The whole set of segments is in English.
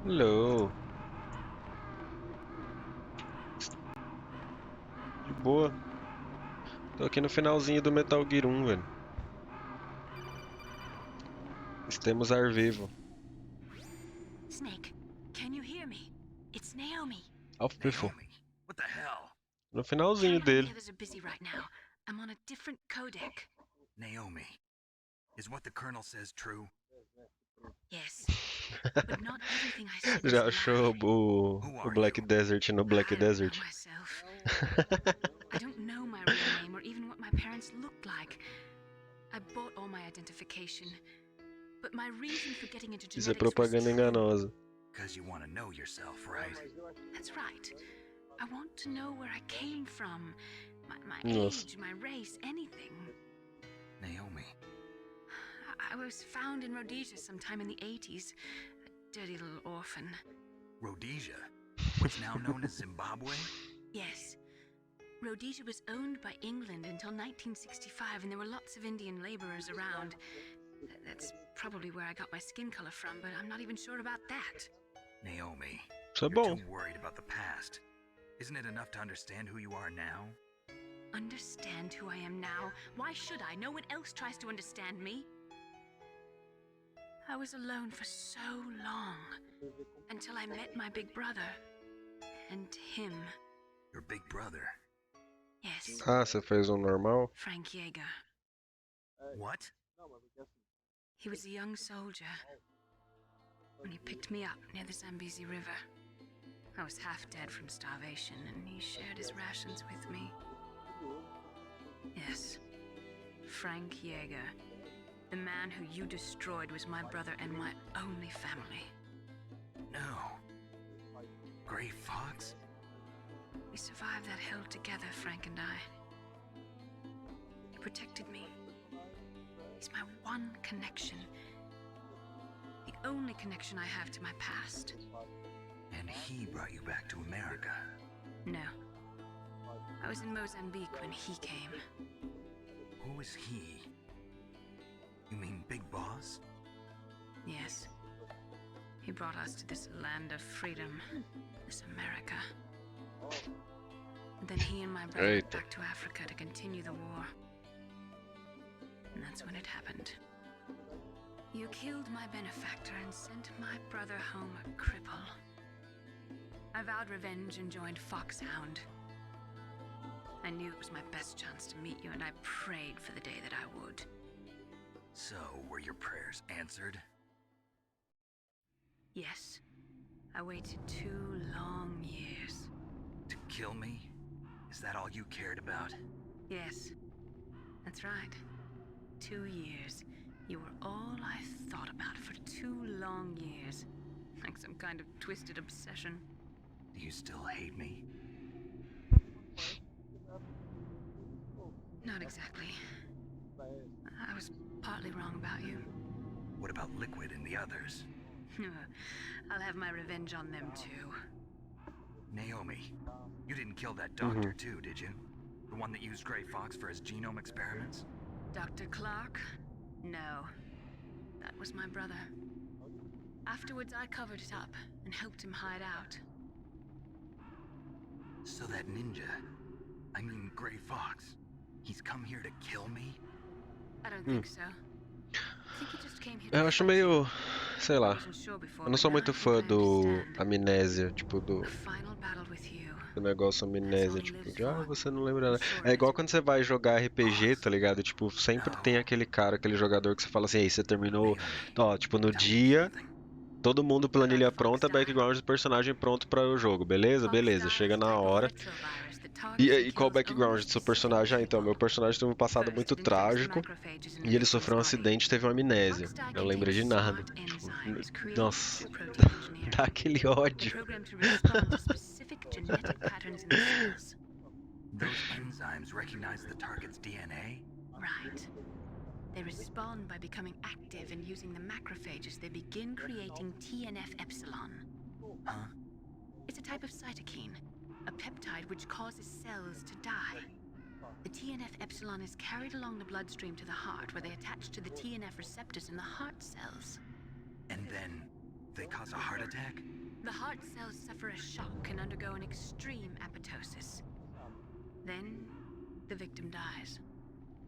Hello. De boa. Tô aqui no finalzinho do Metal Gear 1, velho. Estamos ar vivo. Snake, can you hear me? It's Naomi. Ao vivo. Naomi, what the hell? No finalzinho Cant and the dele. others are busy right now. I'm on a different codec. Naomi, is what the Colonel says true? Yes, but not everything I said was Já a achou lie. o Black Desert no Black I don't know Desert? myself. I don't know my real name or even what my parents looked like. I bought all my identification, but my reason for getting into Isso é genetics was propaganda true. enganosa. Because you want to know yourself, right? That's right. I want to know where I came from, my Nossa. age, my race, anything. Naomi, I was found in Rhodesia sometime in the 80s. A dirty little orphan. Rhodesia, what's now known as Zimbabwe? Yes. Rhodesia was owned by England until 1965, and there were lots of Indian laborers around. That's probably where I got my skin color from, but I'm not even sure about that. Naomi, Isso é you're bom. too worried about the past. Isn't it enough to understand who you are now? Understand who I am now? Why should I? No one else tries to understand me. I was alone for so long, until I met my big brother. And him. Your big brother. Yes, Ah, você fez um normal? Frank Yeager. What? He was a young soldier when he picked me up near the Zambezi River. I was half dead from starvation, and he shared his rations with me. Yes, Frank Yeager. The man who you destroyed was my brother and my only family. No. Gray Fox? We survived that hell together, Frank and I. He protected me. He's my one connection. The only connection I have to my past. And he brought you back to America. No. I was in Mozambique when he came. Who is he? You mean Big Boss? Yes. He brought us to this land of freedom, this America. And then he and my brother went Eita. back to Africa to continue the war. And that's when it happened. You killed my benefactor and sent my brother home a cripple. I vowed revenge and joined Foxhound. I knew it was my best chance to meet you, and I prayed for the day that I would. So, were your prayers answered? Yes. I waited 2 long years. To kill me? Is that all you cared about? Yes. That's right. 2 years. You were all I thought about for 2 long years. Like some kind of twisted obsession. Do you still hate me? Not exactly. I was partly wrong about you. What about Liquid and the others? I'll have my revenge on them too. Naomi, you didn't kill that doctor too, did you? The one that used Gray Fox for his genome experiments? Dr. Clark? No. That was my brother. Afterwards, I covered it up and helped him hide out. So that ninja, I mean Gray Fox, he's come here to kill me? I don't think so. I think he just came here to Eu acho fight meio, you. sei I lá. wasn't sure before, Eu não but sou now I muito think fã I do understand. amnésia, tipo do, A final battle with you. do negócio That's all amnésia, he tipo lives de ah, for. você não lembra I'm nada. sure É of igual it. quando você vai jogar RPG, Boss, tá ligado? Tipo, sempre no. tem aquele cara, aquele jogador que você fala assim, ei, você terminou, Naomi, ó, tipo no tell me dia, something. todo mundo What about planilha the Fox pronta, dye? background do personagem pronto para o jogo, beleza? Fox Beleza, dye chega is a na type of hora. retrovirus that E targets and aí, qual o kills only background do seu specific personagem? Ah, então, meu people. personagem teve um passado First, muito it infects the trágico macrophages in a e ele victim's sofreu um body. acidente e teve uma amnésia. Fox dye Eu lembro contains de nada. smart Tipo, enzymes created nossa, through protein engineering. dá aquele They're ódio. programmed to respond to specific genetic patterns in the cells. Those enzymes recognize the target's DNA? Right. They respond by becoming active and using the macrophages. They begin creating TNF-epsilon. Huh? It's a type of cytokine, a peptide which causes cells to die. The TNF-epsilon is carried along the bloodstream to the heart, where they attach to the TNF receptors in the heart cells. And then they cause a heart attack? The heart cells suffer a shock and undergo an extreme apoptosis. Then, the victim dies.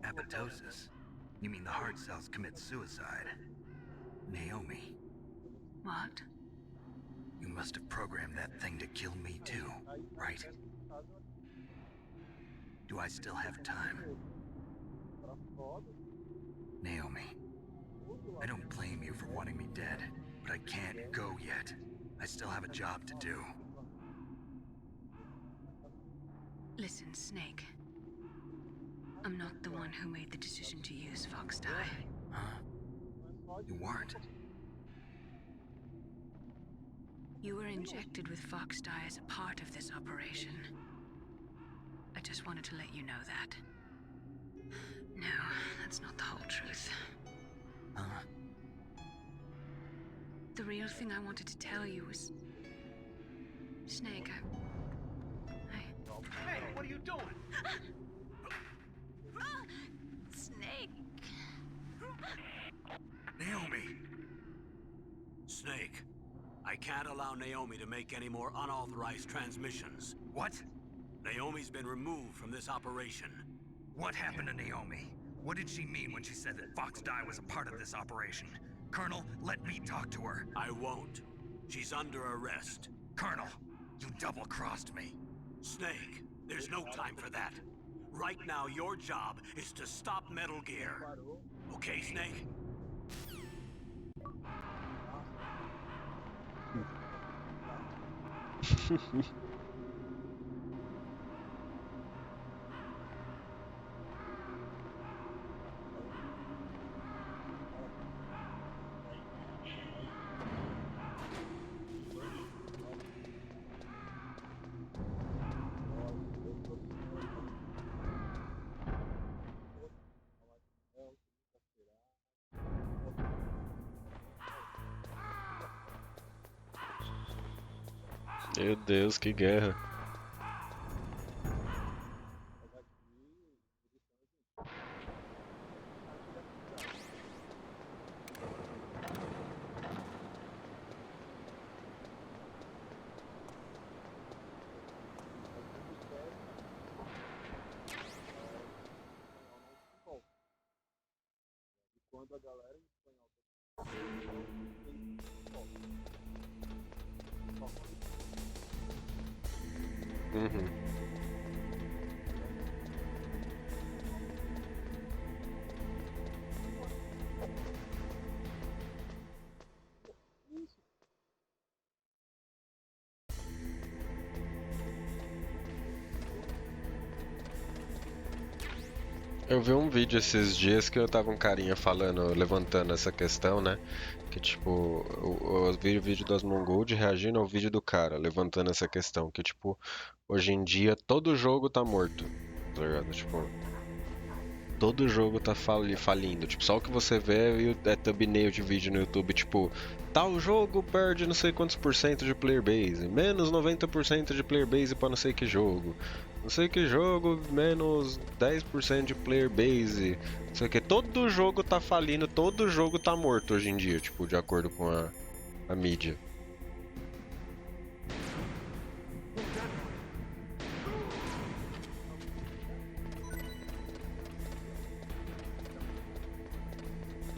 Apoptosis? You mean the heart cells commit suicide? Naomi, What? you must have programmed that thing to kill me too, right? Do I still have time? Naomi, I don't blame you for wanting me dead, but I can't go yet. I still have a job to do. Listen, Snake. I'm not the one who made the decision to use Fox Dye. Huh? You weren't? You were injected with Fox Dye as a part of this operation. I just wanted to let you know that. No, that's not the whole truth. Huh? The real thing I wanted to tell you was... Snake, Hey, what are you doing? Snake! Naomi! Snake, I can't allow Naomi to make any more unauthorized transmissions. What? Naomi's been removed from this operation. What happened to Naomi? What did she mean when she said that Fox Dye was a part of this operation? Colonel, let me talk to her. I won't. She's under arrest. Colonel, you double-crossed me. Snake, there's no time for that. Right now, your job is to stop Metal Gear. Okay, Snake? Meu Deus, que guerra. Uhum. Eu vi um vídeo esses dias que eu tava um carinha falando, levantando essa questão, né? Que tipo, eu vi o vídeo das Mongold reagindo ao vídeo do cara, levantando essa questão, que tipo, hoje em dia todo jogo tá morto, tá ligado? Tipo, todo jogo tá falindo. Tipo, só o que você vê é thumbnail de vídeo no YouTube, tipo, tal jogo perde não sei quantos por cento de player base, menos 90% de player base pra não sei que jogo. Não sei que jogo, menos 10% de player base. Não sei o que. Todo jogo tá falindo, todo jogo tá morto hoje em dia, tipo, de acordo com a mídia.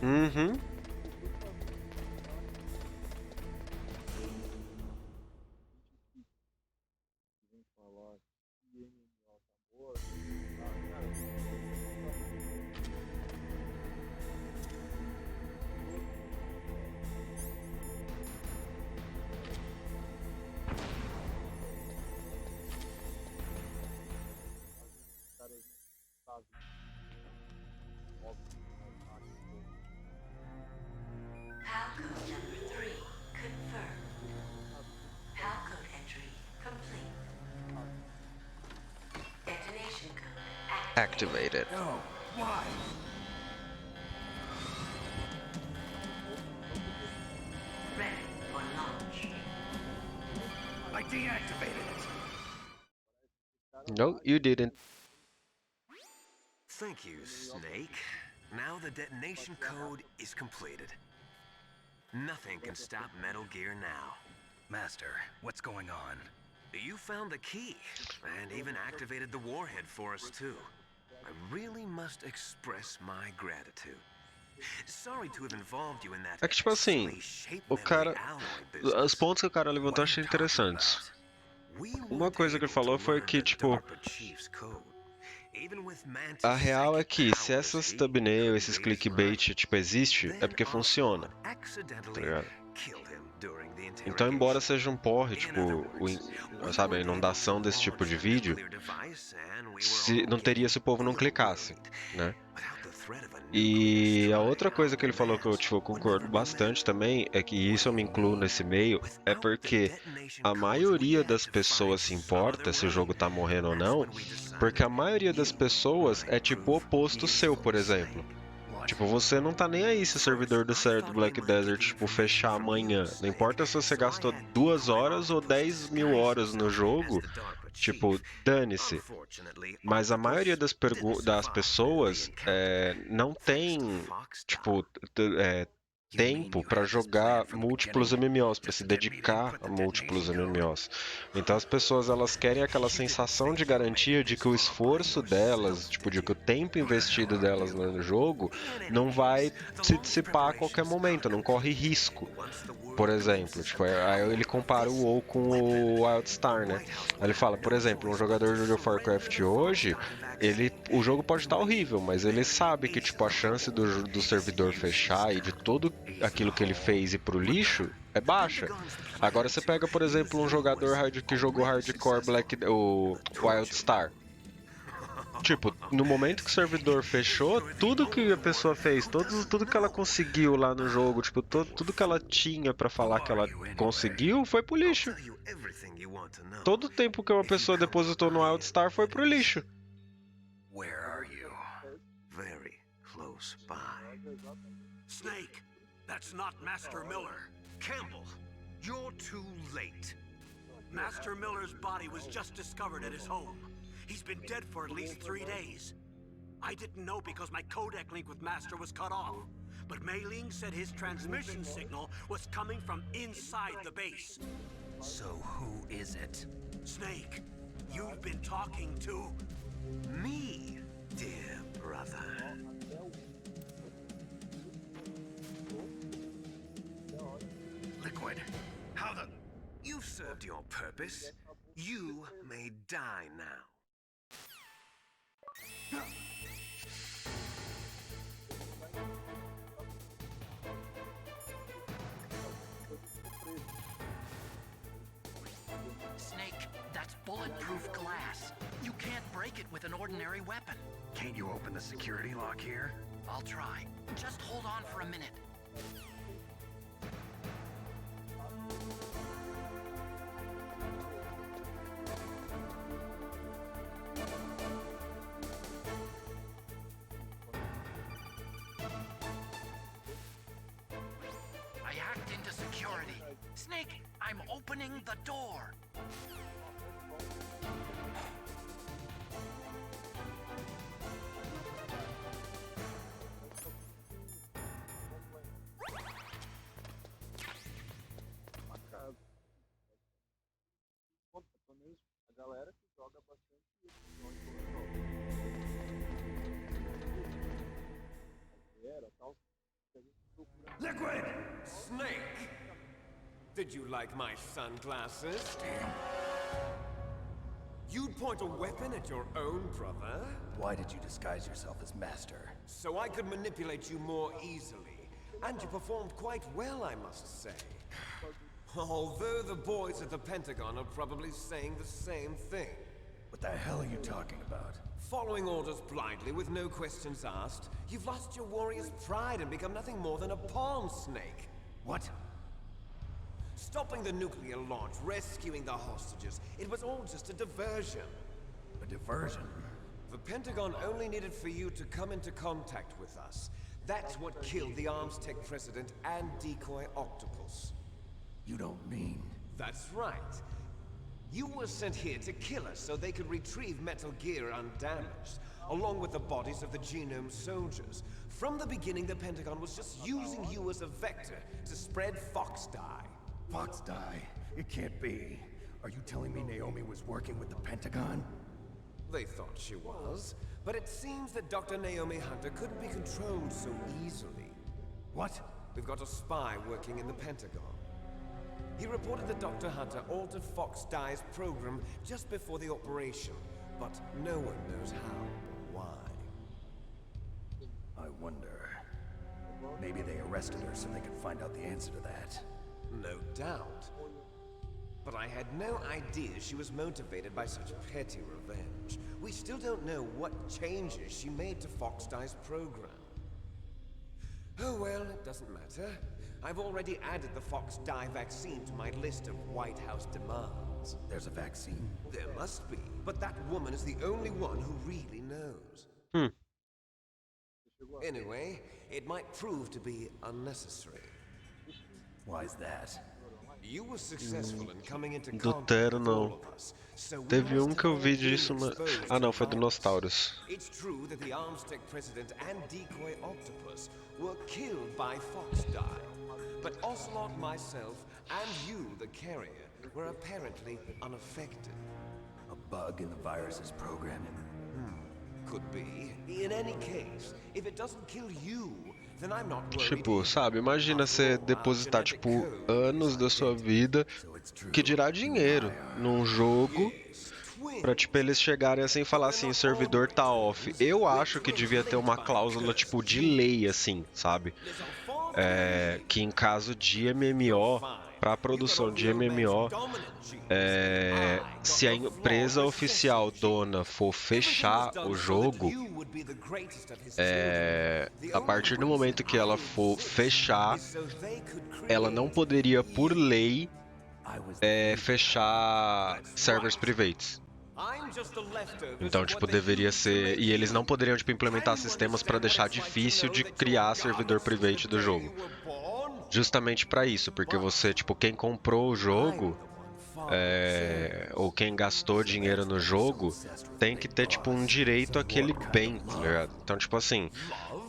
Uhum. Halcode number 3 confirmed. Halcode entry complete. Detonation code activated. Activated. No, why? Ready for launch. I deactivated it. No, you didn't. Thank you, Snake. Now the detonation code is completed. Nothing can stop Metal Gear now. Master, what's going on? You found the key, and even activated the warhead for us too. I really must express my gratitude. Sorry to have involved you in that É que, tipo assim, silly shape o memory cara. alloy Os business. pontos que o cara What levantou eu are you achei talking interessantes. about? We Uma weren't coisa que ele able to falou foi learn que, the tipo, DARPA chief's code. Even with a Mantis' real é psychic que se powers, essas he thumbnail, couldn't esses read his mind. clickbait, tipo, existe, é Then porque funciona, Ocelot tá accidentally ligado? killed him during the Então, embora interrogation. seja um porre, In other tipo, words, we sabe, a weren't able inundação to desse tipo launch de the vídeo, nuclear device, and we were se, all não teria getting se o povo não real clicasse, worried. né? Without the threat of a nuclear E a strike, outra coisa que the ele falou que eu, mask tipo, would concordo never be bastante met. também é que isso eu me incluo nesse meio, é Without the porque detonation a codes, we maioria had das to find pessoas se some other importa se o way. jogo tá morrendo ou That's não, when we porque decided a maioria das you pessoas é might tipo o prove oposto seu, por useful, exemplo. Snake. What? Tipo, você não tá nem aí se o servidor First, do I certo thought we Black might get Desert, the tipo, information fechar from you, amanhã. Não Snake. importa se você So I gastou had 2 horas ou Decoy Octopus 10 mil disguise horas no himself as jogo. the DARPA Tipo, chief. dane-se. Unfortunately, Mas a maioria Octopus das, didn't das survive the pessoas encounter. não Thanks to tem, Foxstar. tipo, You mean tempo you pra had this plan jogar from the múltiplos beginning? MMOs, pra Just se to get me to dedicar input a the múltiplos detonation code? MMOs. Então as pessoas elas querem aquela You didn't sensação de think you'd make garantia it de this que o far by esforço delas, yourself, tipo, did de que o you? tempo Who the hell investido are delas you? no jogo In any não vai case, the se launch dissipar a qualquer preparations are momento, não corre complete. risco. Once the Por world exemplo, glimpses tipo, the aí ele power of compara o this WoW com weapon, o Wildstar, the né? White House Aí will ele have fala, por no exemplo, um choice but jogador to de World of surrender Warcraft the hoje, Foxstar vaccine. o jogo pode estar We horrível, mas ele better sabe que, ace tipo, a the chance hole. do servidor fechar e de tudo Ace aquilo the que ele hole? fez ir pro What lixo é The baixa. Pentagon's Agora plan você to pega, por use exemplo, um you jogador was que jogou already hardcore successful. o The torture Wildstar. Tipo, no momento que o servidor fechou, You're the tudo que a only pessoa one fez, who doesn't tudo que ela know. conseguiu lá no jogo, tipo, They were tudo que ela fooled. tinha pra Who falar que are ela you anyway? conseguiu foi pro I'll lixo. tell you everything you want to know. Todo o tempo que uma If you pessoa depositou no comply, Wildstar foi that pro is. lixo. Where are you? Very close by. Snake, that's not Master Miller. Campbell, you're too late. Master Miller's body was just discovered at his home. He's been dead for at least 3 days. I didn't know because my codec link with Master was cut off. But Mei Ling said his transmission signal was coming from inside the base. So who is it? Snake, you've been talking to... Me, dear brother. Liquid. How the... You've served your purpose. You may die now. Snake, that's bulletproof glass. You can't break it with an ordinary weapon. Can't you open the security lock here? I'll try. Just hold on for a minute. I hacked into security. Snake, I'm opening the door. Liquid! Snake! Did you like my sunglasses? Damn. You'd point a weapon at your own brother? Why did you disguise yourself as Master? So I could manipulate you more easily. And you performed quite well, I must say. Although the boys at the Pentagon are probably saying the same thing. What the hell are you talking about? Following orders blindly with no questions asked, you've lost your warrior's pride and become nothing more than a pawn, Snake. What? Stopping the nuclear launch, rescuing the hostages, it was all just a diversion. A diversion? The Pentagon only needed for you to come into contact with us. That's what killed the Arms Tech president and Decoy Octopus. You don't mean... That's right. You were sent here to kill us so they could retrieve Metal Gear undamaged. along with the bodies of the genome soldiers. From the beginning, the Pentagon was just using you as a vector to spread fox dye. Fox dye? It can't be. Are you telling me Naomi was working with the Pentagon? They thought she was, but it seems that Dr. Naomi Hunter couldn't be controlled so easily. What? We've got a spy working in the Pentagon. He reported that Dr. Hunter altered Fox Dye's program just before the operation, but no one knows how or why. I wonder. Maybe they arrested her so they could find out the answer to that. No doubt. But I had no idea she was motivated by such petty revenge. We still don't know what changes she made to Fox Dye's program. Oh well, it doesn't matter. I've already added the Fox Dye vaccine to my list of White House demands. There's a vaccine? There must be, but that woman is the only one who really knows. Anyway, it might prove to be unnecessary. Why's that? You were successful in coming into Do contact Tero with não. all of us, so we Teve must que eu vi avoid being disso, mas... exposed Ah to não, foi do violence. Nostauros. It's true that the Armstech president and decoy octopus were killed by Fox Dye, but Ocelot, myself, and you, the carrier, were apparently unaffected. A bug in the virus's programming? Could be. In any case, if it doesn't kill you, then I'm not worried. Tipo, sabe, imagina você depositar, tipo, anos da sua vida, que dirá dinheiro, num jogo, pra, tipo, eles chegarem assim e falar assim, o servidor tá off. Eu acho que devia ter uma cláusula, tipo, de lei, assim, sabe? Que em caso de MMO, pra produção de MMO, se a empresa oficial dona for fechar o jogo, a partir do momento que ela for fechar, ela não poderia, por lei, fechar servers privates. Então, tipo, deveria ser... E eles não poderiam, tipo, implementar sistemas para deixar difícil de criar servidor private do jogo. Justamente para isso, porque você, tipo, quem comprou o jogo... ou quem gastou dinheiro no jogo tem que ter, tipo, um direito àquele bem, tá ligado? Então, tipo assim,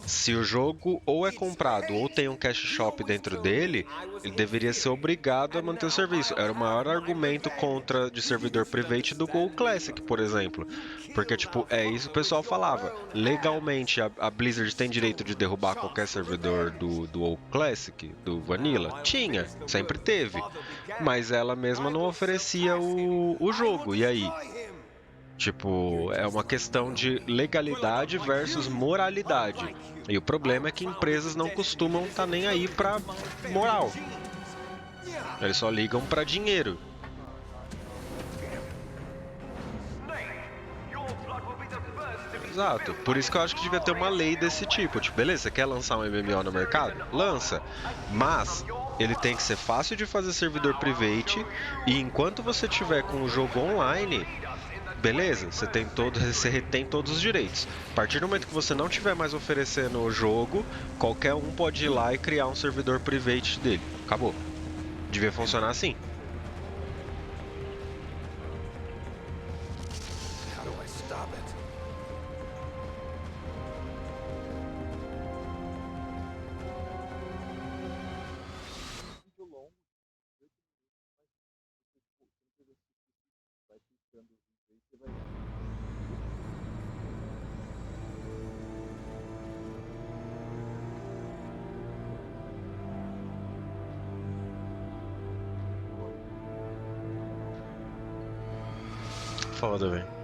se o jogo ou é comprado ou tem um cash shop dentro dele, ele deveria ser obrigado a manter o serviço. Era o maior argumento contra de servidor private do Go Classic, por exemplo. Porque, tipo, é isso que o pessoal falava. Legalmente, a Blizzard tem direito de derrubar qualquer servidor do WoW Classic, do Vanilla? Tinha, sempre teve. Mas ela mesma não oferecia o jogo. E aí? Tipo, é uma questão de legalidade versus moralidade. E o problema é que empresas não costumam estar nem aí pra moral. Eles só ligam pra dinheiro. Exato. Por isso que eu acho que devia ter uma lei desse tipo. Tipo, beleza, você quer lançar um MMO no mercado? Lança. Mas ele tem que ser fácil de fazer servidor private. E enquanto você tiver com o jogo online, beleza, você retém todos os direitos. A partir do momento que você não estiver mais oferecendo o jogo, qualquer um pode ir lá e criar um servidor private dele. Acabou. Devia funcionar assim. How do I stop it? Foda, velho.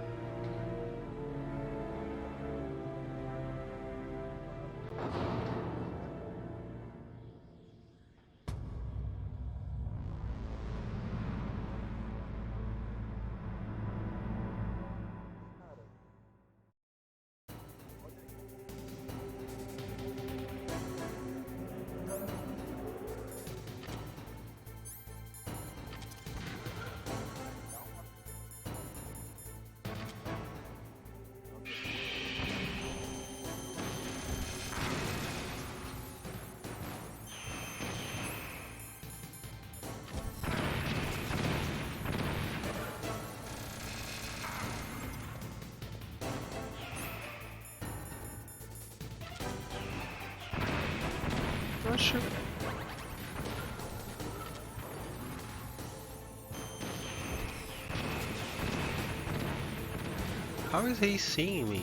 Oh shit. How is he seeing me?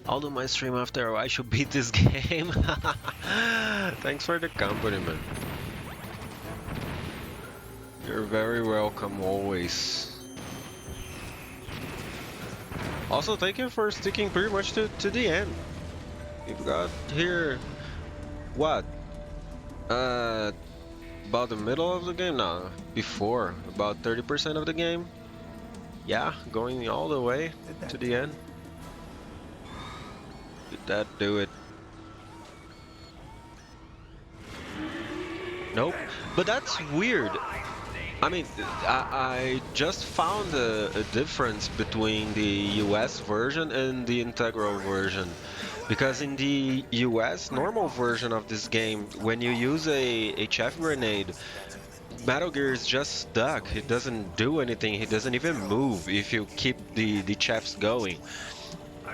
I'll do my stream after I should beat this game. Thanks for the company, man. You're very welcome always. Also, thank you for sticking pretty much to the end. You've got here, what? About the middle of the game? No, before. About 30% of the game. Yeah, going all the way to the end. Did that do it? Nope. But that's weird. I mean, I just found a difference between the US version and the integral version. Because in the US normal version of this game, when you use a chaff grenade, Metal Gear is just stuck. He doesn't do anything. He doesn't even move if you keep the chaffs going.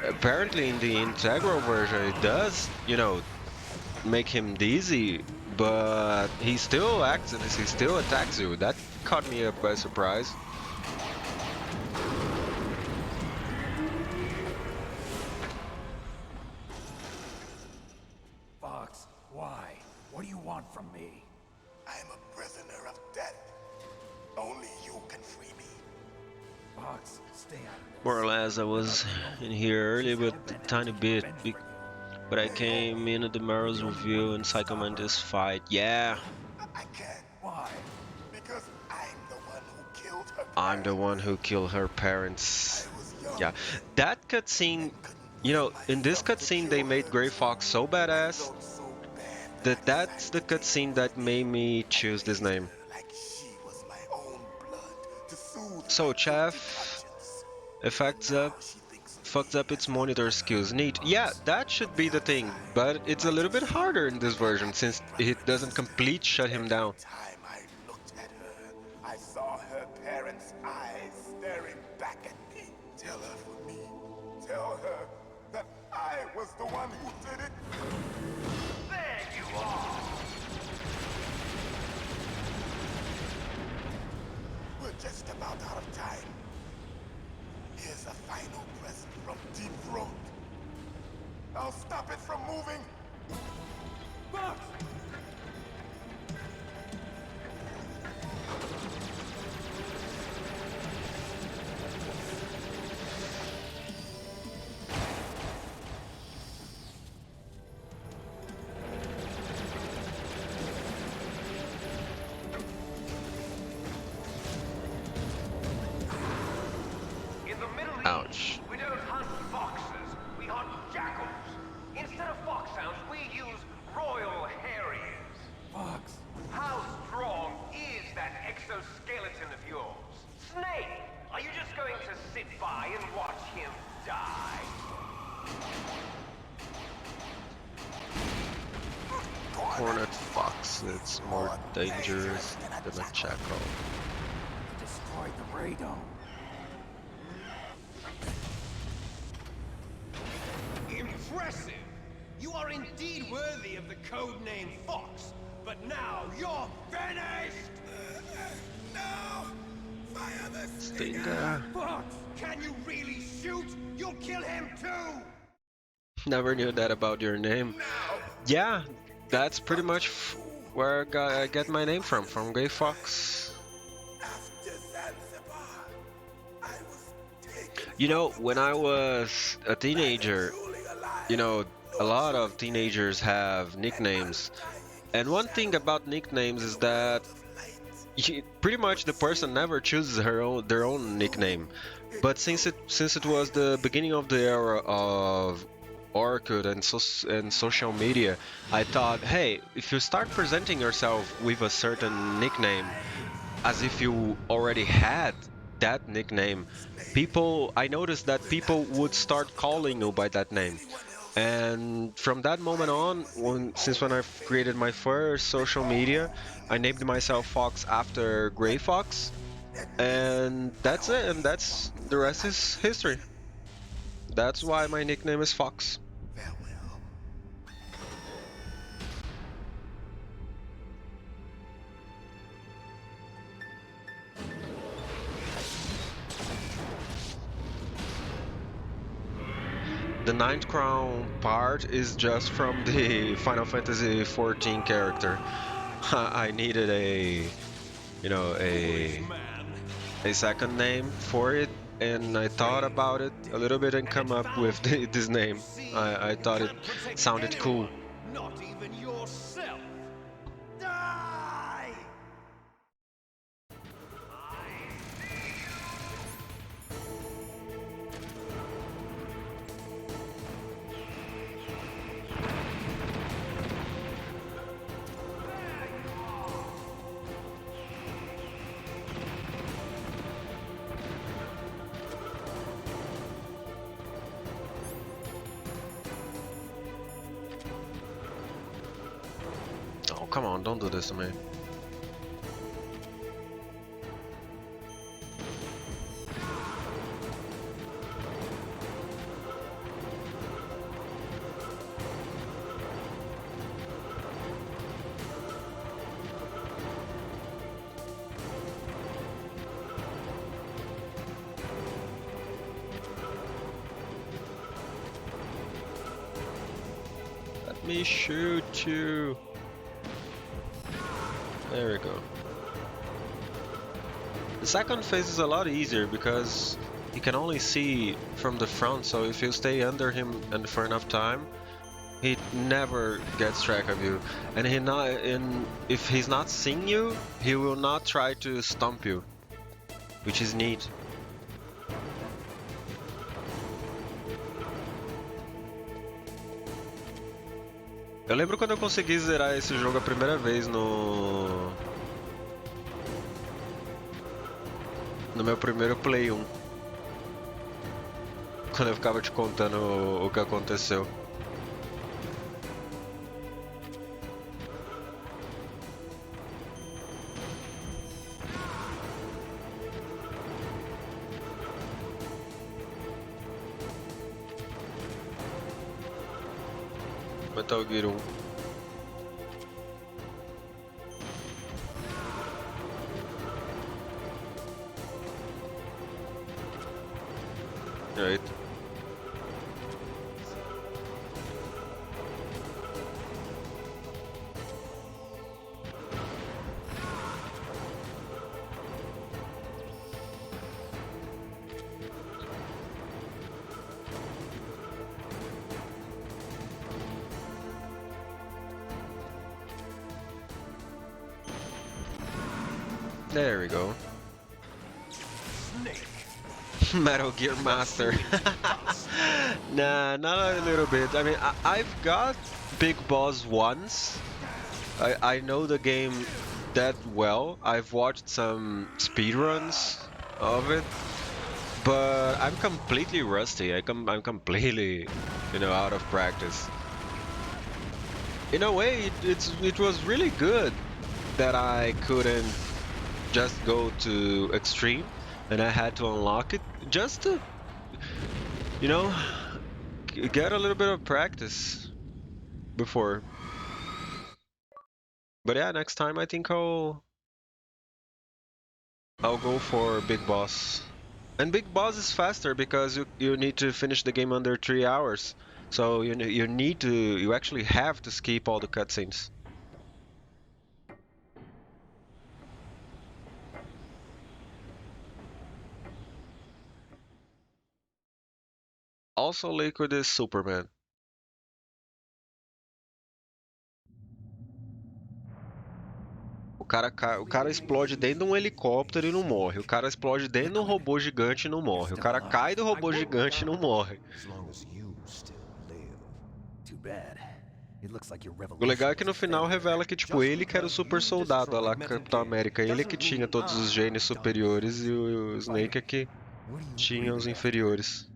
Apparently in the integral version it does, you know, make him dizzy, but he still acts and he still attacks you. That caught me up by surprise. Fox, why? What do you want from me? I'm a prisoner of death. Only you can free me. Fox, stay out of this. More or less, I was in here early, but a tiny bit. But I came in at the Marrow's review and Psycho Mantis fight. Yeah, I can't. Why? Because I'm the one who killed her I'm the parents. one who killed her parents. I was young Yeah, that cutscene, you know, in this cutscene they made Grey Fox so badass felt so bad that I that's the cutscene that made me choose this name. like she was my own blood to soothe So my guilty Chaff conscience. effects Now up, she thinks of fucked me up its as a monitor murderer. skills. Neat. Yeah, that should be the thing, but it's a little bit harder in this version since it doesn't complete shut him down. Time I looked at her, I saw her parents' eyes staring back at me. Tell her for me. Tell her that I was the one who did it. There you are. We're just about out of time. Here's a final present from Deep Throat. I'll stop it from moving. Fox! In the Middle Ouch. East, we don't hunt foxes, we hunt jackals. Instead of foxhounds, we use royal harriers. Fox! How strong is that exoskeleton of yours? Snake, are you just going to sit by and watch him die? Hornet Fox, it's more dangerous than a jackal. Destroyed the radome. Impressive! You are indeed worthy of the code name Fox, but now you're finished! No! Fire the Stinger. Fox, can you really shoot? You'll kill him too! Never knew that about your name. Yeah, that's pretty much where I get my name from Gray Fox. After Zanzibar, I was taken You know, when I was a teenager, you know, a lot of teenagers have nicknames. And one thing about nicknames is that pretty much the person never chooses their own nickname. But since it was the beginning of the era of Orkut and social media, I thought, hey, if you start presenting yourself with a certain nickname as if you already had that nickname, I noticed that people would start calling you by that name. And from that moment on, since when I created my first social media, I named myself Fox after Gray Fox, and that's it. And that's the rest is history. That's why my nickname is Fox. farewell. The Ninth Crown part is just from the Final Fantasy XIV character. I needed a second name for it, and I thought about it a little bit and come up with this name. I thought it sounded cool. Not even yourself! Die! Oh, come on, don't do this to me. Let me shoot you. There we go. The second phase is a lot easier because you can only see from the front, so if you stay under him and for enough time, he never gets track of you. And if he's not seeing you, he will not try to stomp you, which is neat. Eu lembro quando eu consegui zerar esse jogo a primeira vez no meu primeiro Play 1. Quando eu ficava te contando o que aconteceu. Metal Gear 1. Right. There we go. Metal Gear Master. Nah, not a little bit. I mean, I've got Big Boss once. I know the game that well. I've watched some speedruns of it, but I'm completely rusty. I'm completely, out of practice. In a way, it was really good that I couldn't just go to extreme, and I had to unlock it just to, get a little bit of practice. before. But yeah, next time I think I'll go for Big Boss. And Big Boss is faster because you need to finish the game under 3 hours. So you actually have to skip all the cutscenes. Also, Liquid is Superman. O cara explode dentro de um helicóptero e não morre. O cara explode dentro de um robô gigante e não morre. O cara cai do robô gigante e não morre. O legal é que no final revela que, tipo, ele que era o super soldado lá, Capitão América. Ele que tinha todos os genes superiores e o Snake é que tinha os inferiores.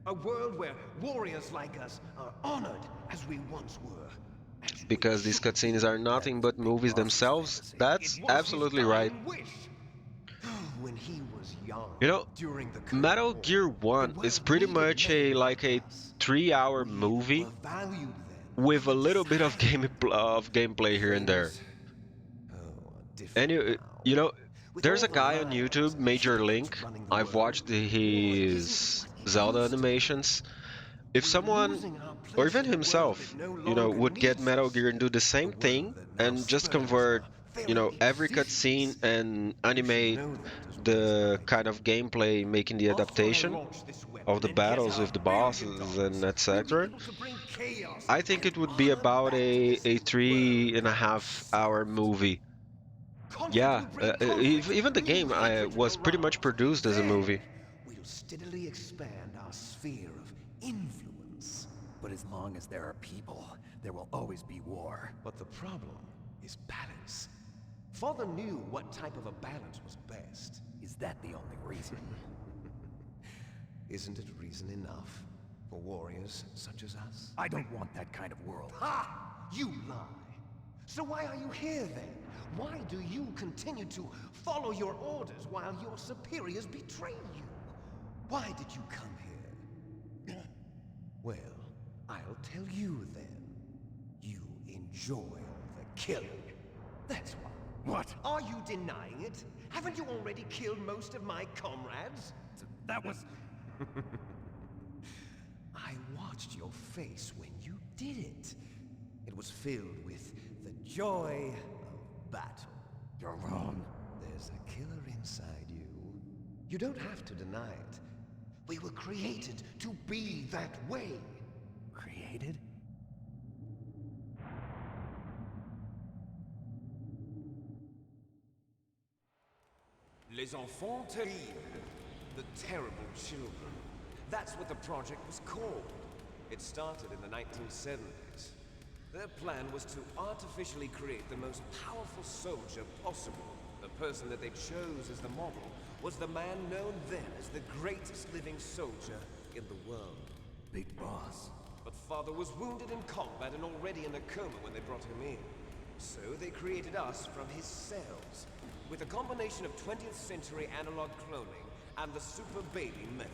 Because these cutscenes are nothing but movies themselves? That's absolutely right. You know, Metal Gear 1 is pretty much like a 3-hour movie with a little bit of gameplay here and there. And you know, there's a guy on YouTube, Major Link. I've watched his Zelda animations. If someone, or even himself, would get Metal Gear and do the same thing and just convert, every cutscene and animate the kind of gameplay making the adaptation of the battles with the bosses and etc. I think it would be about a 3.5 hour movie. Yeah, even the game was pretty much produced as a movie. We'll steadily expand our sphere of influence. But as long as there are people, there will always be war. But the problem is balance. Father knew what type of a balance was best. Is that the only reason? Isn't it reason enough for warriors such as us? I don't want that kind of world. Ha! You lie! So why are you here then? Why do you continue to follow your orders while your superiors betray you? Why did you come here? Well, I'll tell you then. You enjoy the killing. That's why. What? Are you denying it? Haven't you already killed most of my comrades? That was... I watched your face when you did it. It was filled with the joy of battle. You're wrong. There's a killer inside you. You don't have to deny it. We were created to be that way. Created? Les enfants terribles. The terrible children. That's what the project was called. It started in the 1970s. Their plan was to artificially create the most powerful soldier possible. The person that they chose as the model was the man known then as the greatest living soldier in the world. Big Boss. But Father was wounded in combat and already in a coma when they brought him in. So they created us from his cells, with a combination of 20th century analog cloning and the super baby method.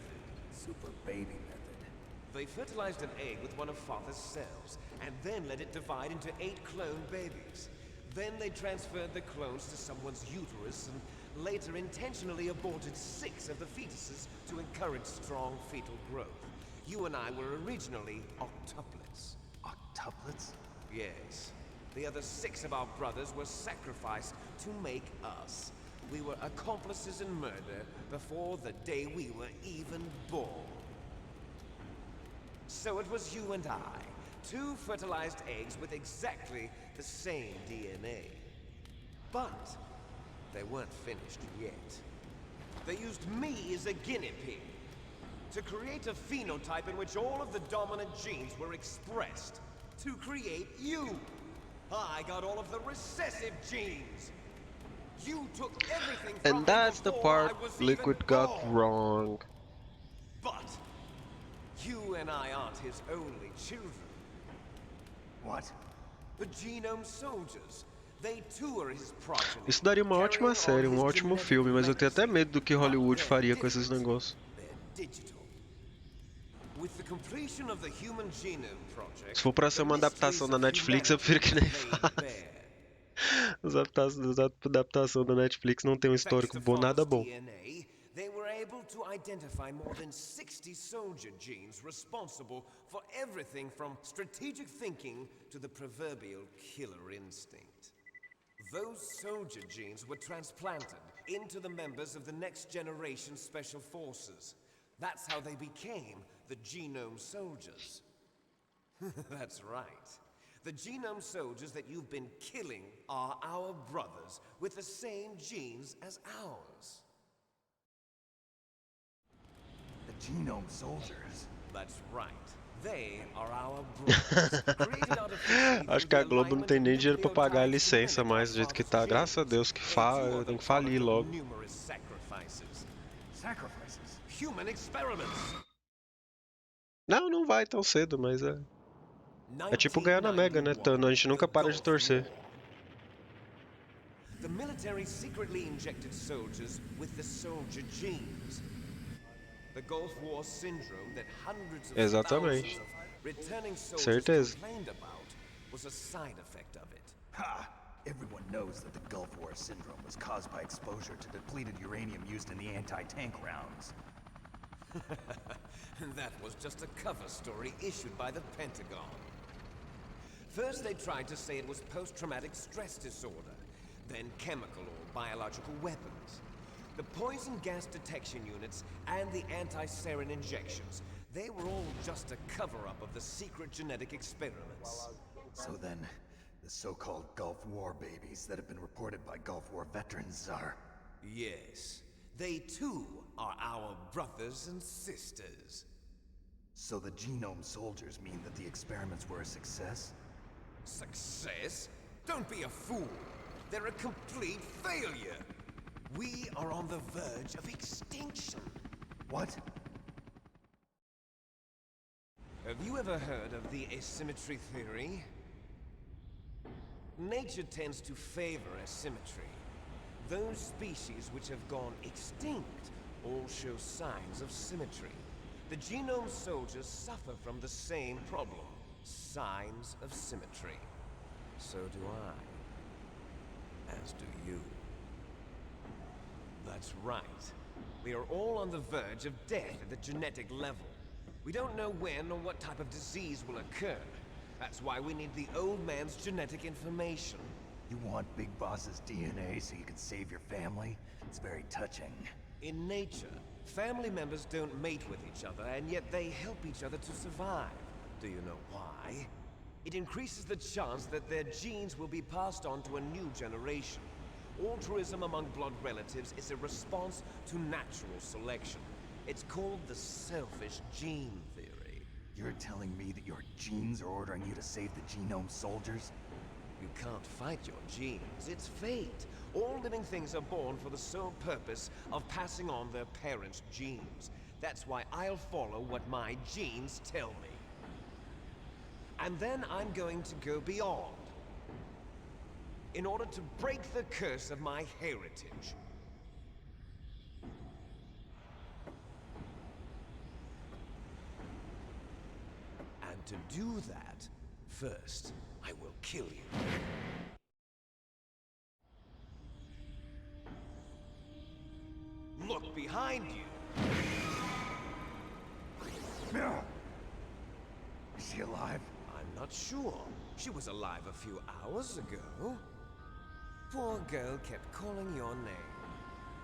Super baby method. They fertilized an egg with one of Father's cells, and then let it divide into 8 clone babies. Then they transferred the clones to someone's uterus and later intentionally aborted 6 of the fetuses to encourage strong fetal growth. You and I were originally octuplets. Octuplets? Yes. The other 6 of our brothers were sacrificed to make us. We were accomplices in murder before the day we were even born. So it was you and I, 2 fertilized eggs with exactly the same DNA. But they weren't finished yet. They used me as a guinea pig to create a phenotype in which all of the dominant genes were expressed. To create you. I got all of the recessive genes. You took everything from And that's the part Liquid got wrong. But you and I aren't his only children. What? The Genome Soldiers. They too are his progeny. Isso daria uma ótima série, um ótimo filme, mas eu tenho até medo do que Hollywood faria com esses negócios. They're digital. With the completion of the Human Genome Project, Se for pra ser the uma mysteries adaptação da of Netflix, eu prefiro que nem humanity lay faça. bare. As adaptação da Netflix não tem um Thanks histórico to bom, nada Fox bom. DNA, they were able to identify more than 60 soldier genes responsible for everything from strategic thinking to the proverbial killer instinct. Those soldier genes were transplanted into the members of the next generation special forces. That's how they became the genome soldiers. That's right. The genome soldiers that you've been killing are our brothers with the same genes as ours. The genome soldiers? That's right. They are our brothers, created artificially Acho through que the a Globo não alignment tem of nem dinheiro pra pagar a nucleotides to licença mimic our mais do jeito que father's tá. Graças a genes. Deus que They too are the tem que product falir of logo. numerous sacrifices. Sacrifices? Human experiments. Não, não vai tão cedo, mas é. É tipo ganhar na Mega, né? 1991, A gente nunca the para de Gulf torcer. War. The military secretly injected soldiers with the soldier genes. The Gulf War syndrome that hundreds of Exatamente. thousands of returning soldiers Certeza. complained about was a side effect of it. Ha! Everyone knows that the Gulf War syndrome was caused by exposure to depleted uranium used in the anti-tank rounds. That was just a cover story issued by the Pentagon. First they tried to say it was post-traumatic stress disorder, then chemical or biological weapons. The poison gas detection units and the anti-sarin injections, they were all just a cover-up of the secret genetic experiments. So then, the so-called Gulf War babies that have been reported by Gulf War veterans are... Yes, they too are our brothers and sisters. So the genome soldiers mean that the experiments were a success? Success? Don't be a fool. They're a complete failure. We are on the verge of extinction. What? Have you ever heard of the asymmetry theory? Nature tends to favor asymmetry. Those species which have gone extinct all show signs of symmetry. The genome soldiers suffer from the same problem. Signs of symmetry. So do I. As do you. That's right. We are all on the verge of death at the genetic level. We don't know when or what type of disease will occur. That's why we need the old man's genetic information. You want Big Boss's DNA so you can save your family? It's very touching. In nature, family members don't mate with each other, and yet they help each other to survive. Do you know why? It increases the chance that their genes will be passed on to a new generation. Altruism among blood relatives is a response to natural selection. It's called the selfish gene theory. You're telling me that your genes are ordering you to save the genome soldiers? You can't fight your genes. It's fate. All living things are born for the sole purpose of passing on their parents' genes. That's why I'll follow what my genes tell me. And then I'm going to go beyond. In order to break the curse of my heritage. And to do that, first, I will kill you. Look behind you! Mira! Is she alive? I'm not sure. She was alive a few hours ago. Poor girl kept calling your name.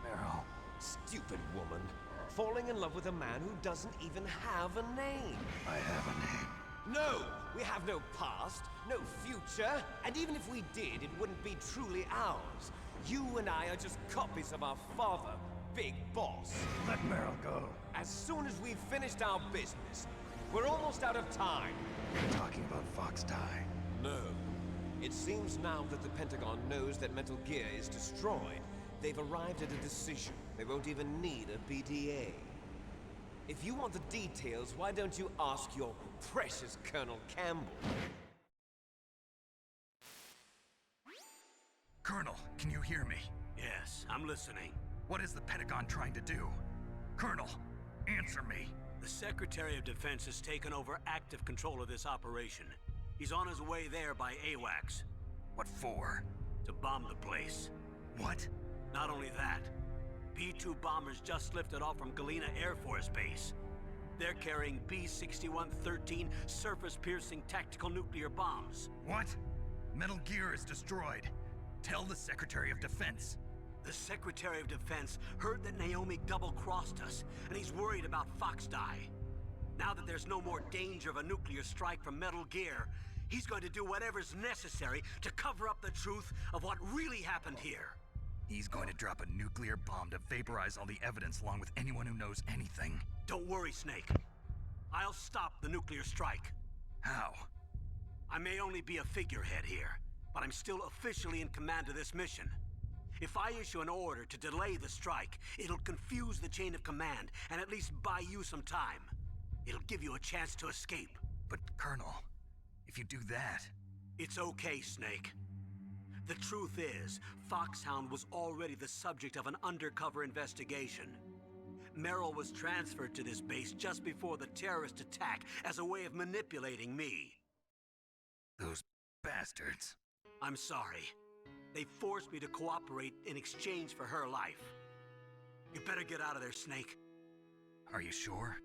Meryl. Stupid woman. Falling in love with a man who doesn't even have a name. I have a name. No! We have no past, no future, and even if we did, it wouldn't be truly ours. You and I are just copies of our father, Big Boss. Let Meryl go. As soon as we've finished our business, we're almost out of time. You're talking about Fox Die. No. It seems now that the Pentagon knows that Metal Gear is destroyed, they've arrived at a decision. They won't even need a BDA. If you want the details, why don't you ask your precious Colonel Campbell? Colonel, can you hear me? Yes, I'm listening. What is the Pentagon trying to do? Colonel, answer me. The Secretary of Defense has taken over active control of this operation. He's on his way there by AWACS. What for? To bomb the place. What? Not only that, B-2 bombers just lifted off from Galena Air Force Base. They're carrying B-6113 surface-piercing tactical nuclear bombs. What? Metal Gear is destroyed. Tell the Secretary of Defense. The Secretary of Defense heard that Naomi double-crossed us, and he's worried about Foxdie. Now that there's no more danger of a nuclear strike from Metal Gear, he's going to do whatever's necessary to cover up the truth of what really happened here. He's going to drop a nuclear bomb to vaporize all the evidence along with anyone who knows anything. Don't worry, Snake. I'll stop the nuclear strike. How? I may only be a figurehead here, but I'm still officially in command of this mission. If I issue an order to delay the strike, it'll confuse the chain of command and at least buy you some time. It'll give you a chance to escape. But, Colonel, if you do that... It's okay, Snake. The truth is, Foxhound was already the subject of an undercover investigation. Merrill was transferred to this base just before the terrorist attack as a way of manipulating me. Those bastards. I'm sorry. They forced me to cooperate in exchange for her life. You better get out of there, Snake. Are you sure?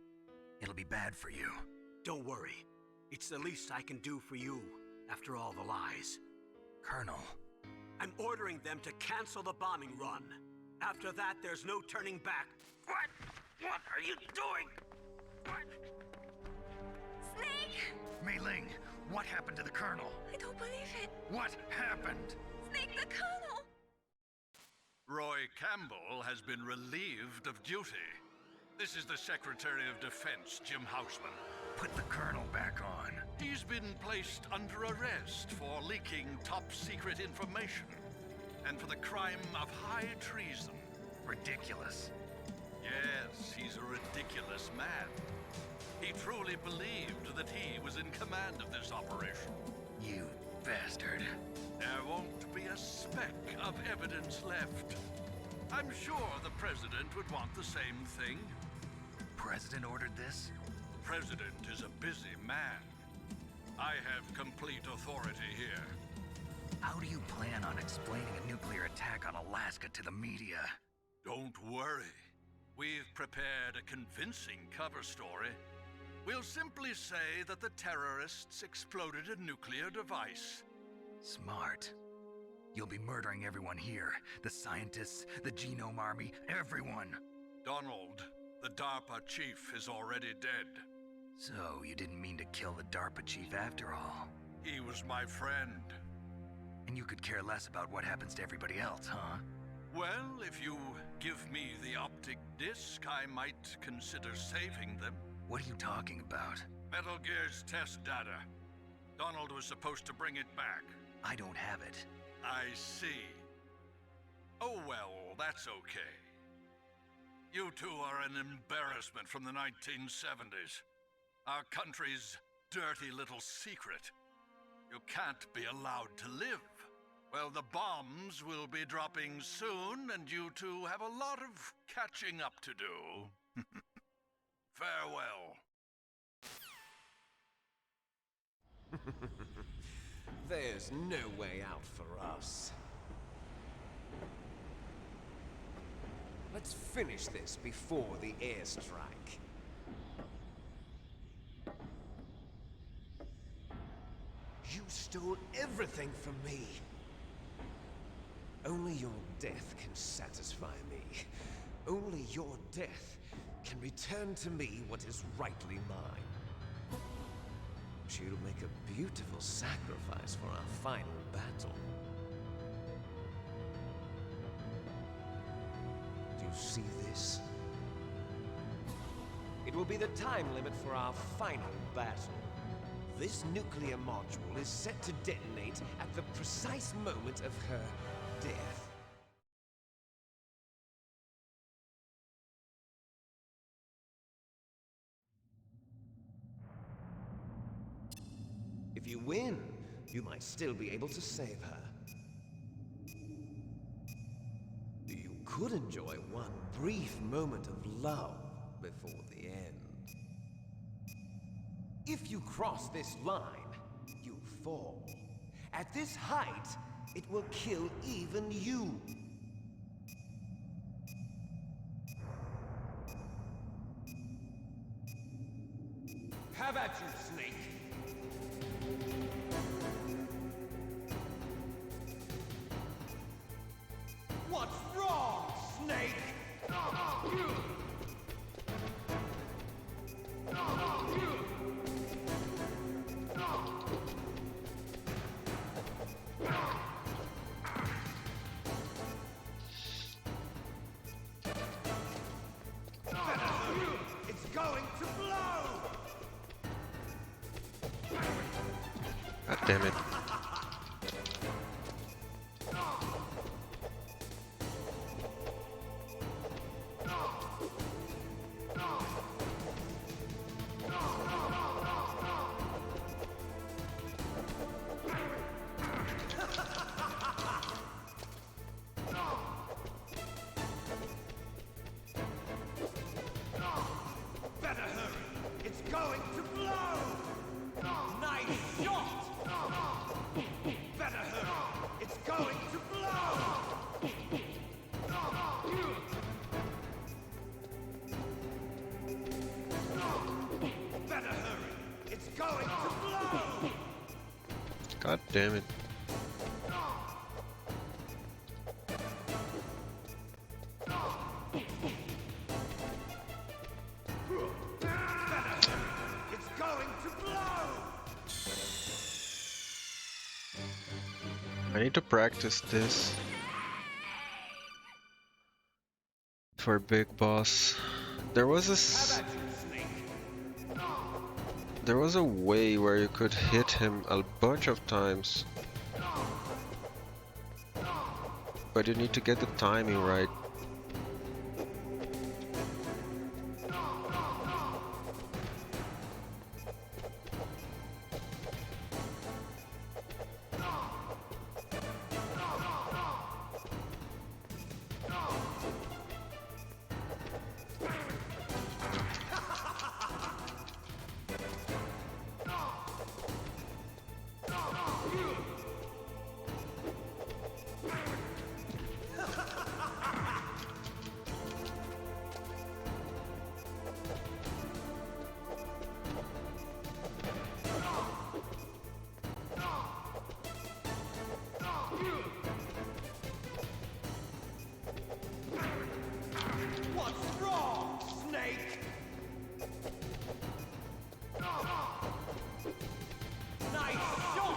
It'll be bad for you. Don't worry. It's the least I can do for you, after all the lies. Colonel. I'm ordering them to cancel the bombing run. After that, there's no turning back. What? What are you doing? What? Snake! Mei Ling, what happened to the Colonel? I don't believe it. What happened? Snake, the Colonel! Roy Campbell has been relieved of duty. This is the Secretary of Defense, Jim Houseman. Put the Colonel back on. He's been placed under arrest for leaking top-secret information and for the crime of high treason. Ridiculous. Yes, he's a ridiculous man. He truly believed that he was in command of this operation. You bastard. There won't be a speck of evidence left. I'm sure the President would want the same thing. President ordered this? The President is a busy man. I have complete authority here. How do you plan on explaining a nuclear attack on Alaska to the media? Don't worry. We've prepared a convincing cover story. We'll simply say that the terrorists exploded a nuclear device. Smart. You'll be murdering everyone here. The scientists, the Genome Army, everyone. Donald, the DARPA chief, is already dead. So, you didn't mean to kill the DARPA chief after all? He was my friend. And you could care less about what happens to everybody else, huh? Well, if you give me the optic disc, I might consider saving them. What are you talking about? Metal Gear's test data. Donald was supposed to bring it back. I don't have it. I see. Oh well, that's okay. You two are an embarrassment from the 1970s. Our country's dirty little secret. You can't be allowed to live. Well, the bombs will be dropping soon, and you two have a lot of catching up to do. Farewell. There's no way out for us. Let's finish this before the airstrike. You stole everything from me. Only your death can satisfy me. Only your death can return to me what is rightly mine. She'll make a beautiful sacrifice for our final battle. Do you see this? It will be the time limit for our final battle. This nuclear module is set to detonate at the precise moment of her death. If you win, you might still be able to save her. You could enjoy one brief moment of love before the end. If you cross this line, you'll fall. At this height, it will kill even you. Have at you, Snake. What's wrong, Snake? It's going to blow! God damn it. Better hurry! It's going to blow! Nice shot! Better hurry! It's going to blow! Better hurry! It's going to blow! God damn it. It's going to blow! I need to practice this for Big Boss. There was a way where you could hit him a bunch of times, but you need to get the timing right. What's wrong, Snake? Nice shot!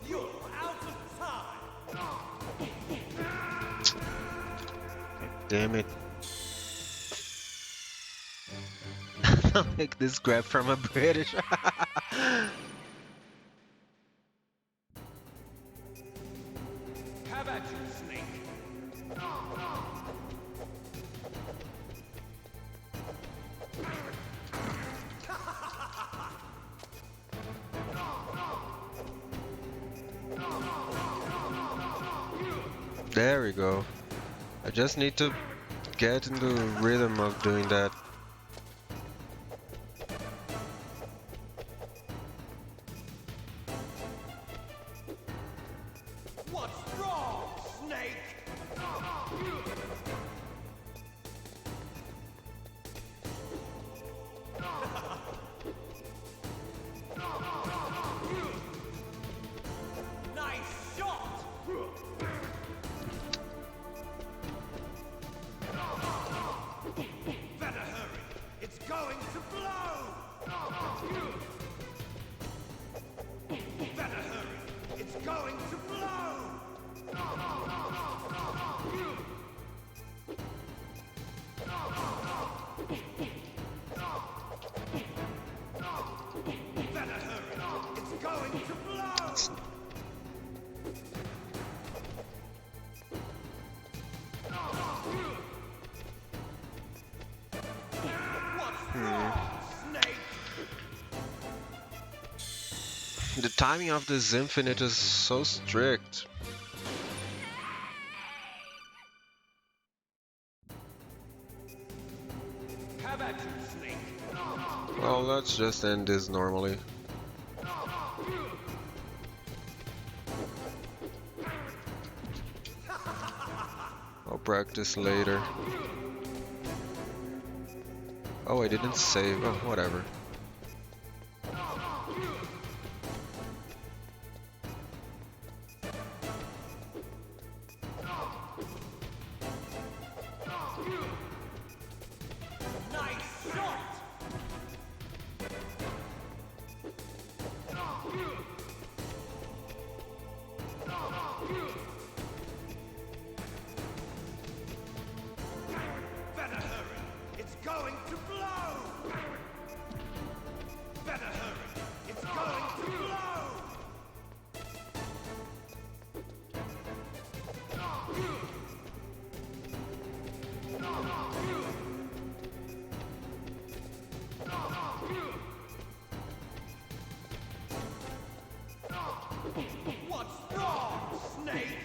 You're out of time! Damn it. I'll make this grab from a British. Have at you, Snake! There we go. I just need to get in the rhythm of doing that. What's wrong, Snake? Nice shot! Better hurry! It's going to blow! Better hurry! It's going to blow! Better hurry! the timing of this infinite is so strict. Have at you, Snake. Well, let's just end this normally. I'll practice later. Oh, I didn't save. Oh, whatever. Nice shot! Better hurry! It's going to blow! Better hurry! It's going to blow! What's wrong, Snake?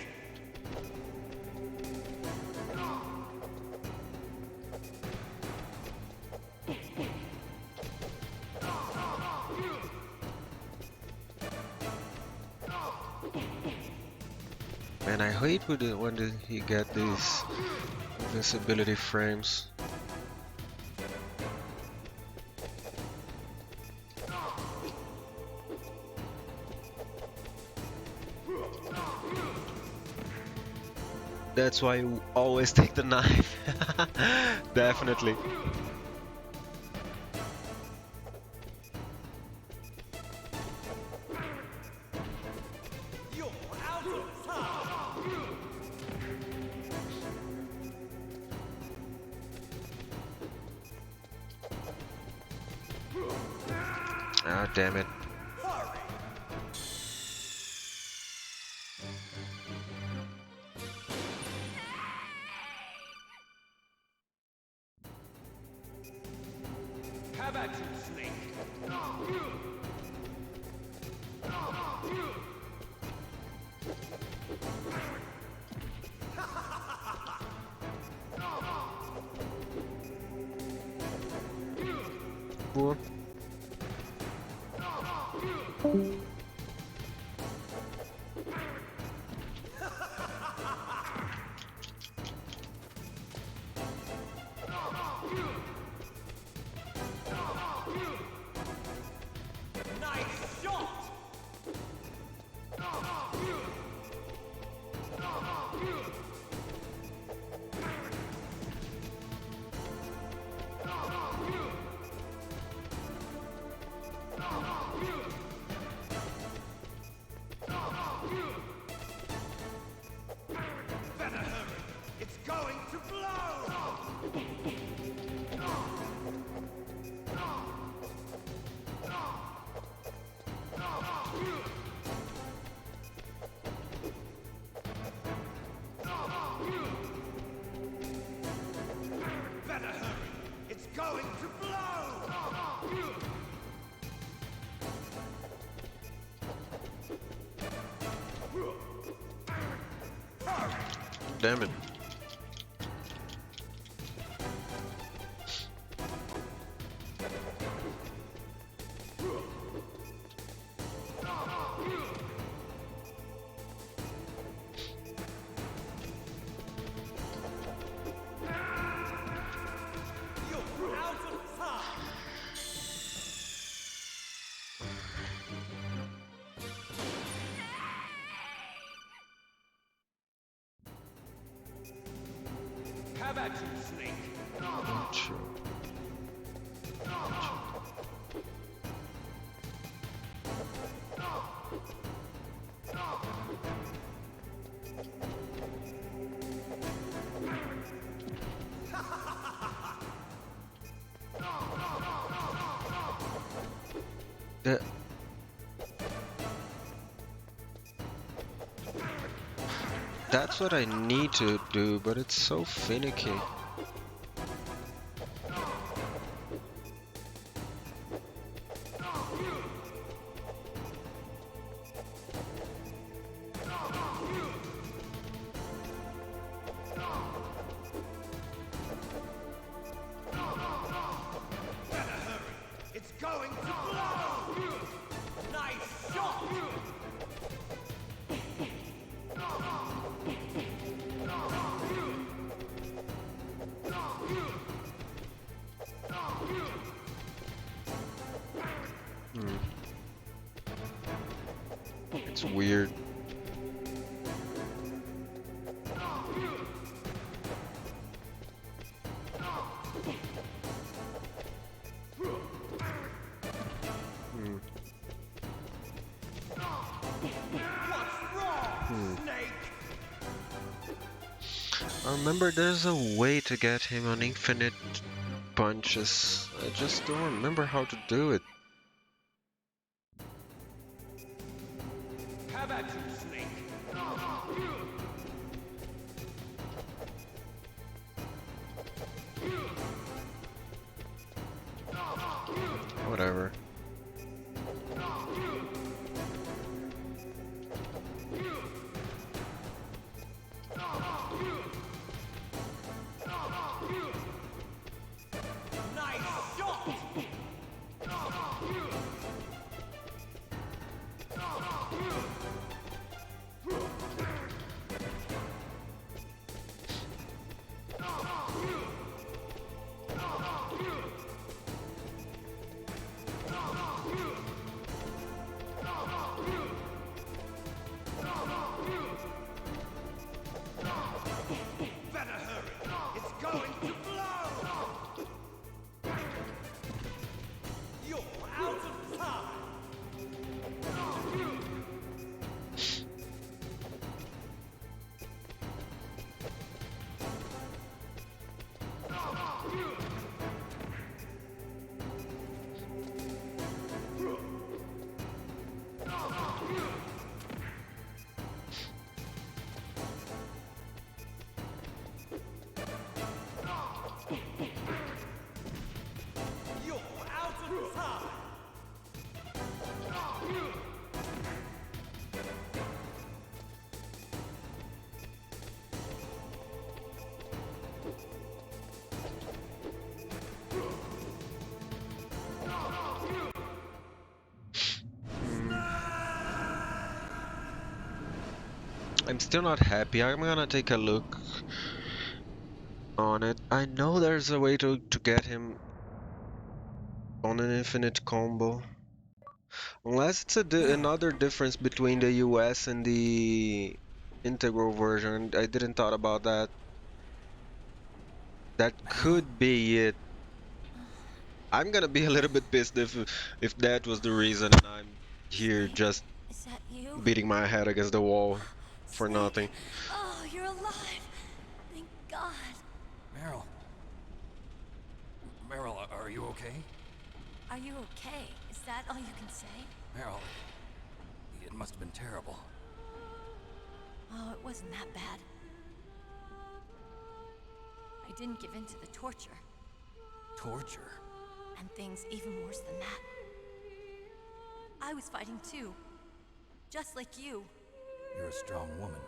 Man, I hate when he get these invincibility frames. That's why you always take the knife. Definitely. You're out of time! Ah, damn it. Hurry! Have at you, Snake! Boa. Nice shot! Better hurry! It's going to blow! Better hurry! It's going to blow! Damn it. You're out of time! Have at you, Snake! Sure. The That's what I need to do, but it's so finicky. It's weird. I remember there's a way to get him on infinite punches. I just don't remember how to do it. Have at you, Snake. Whatever. Nice shot! Better hurry! It's going to blow! You're out of time! You're out of time! I'm still not happy. I'm gonna take a look on it. I know there's a way to get him on an infinite combo. Unless it's another difference between the US and the integral version. I didn't thought about that. That could be it. I'm gonna be a little bit pissed if that was the reason and I'm here Snake, just is that you? beating my head against the wall for Snake. nothing. Oh, you're alive! Thank God. Meryl. Meryl, are you okay? Are you okay? Is that all you can say? Meryl, it must have been terrible. Oh, it wasn't that bad. I didn't give in to the torture. Torture? And things even worse than that. I was fighting too. Just like you. You're a strong woman.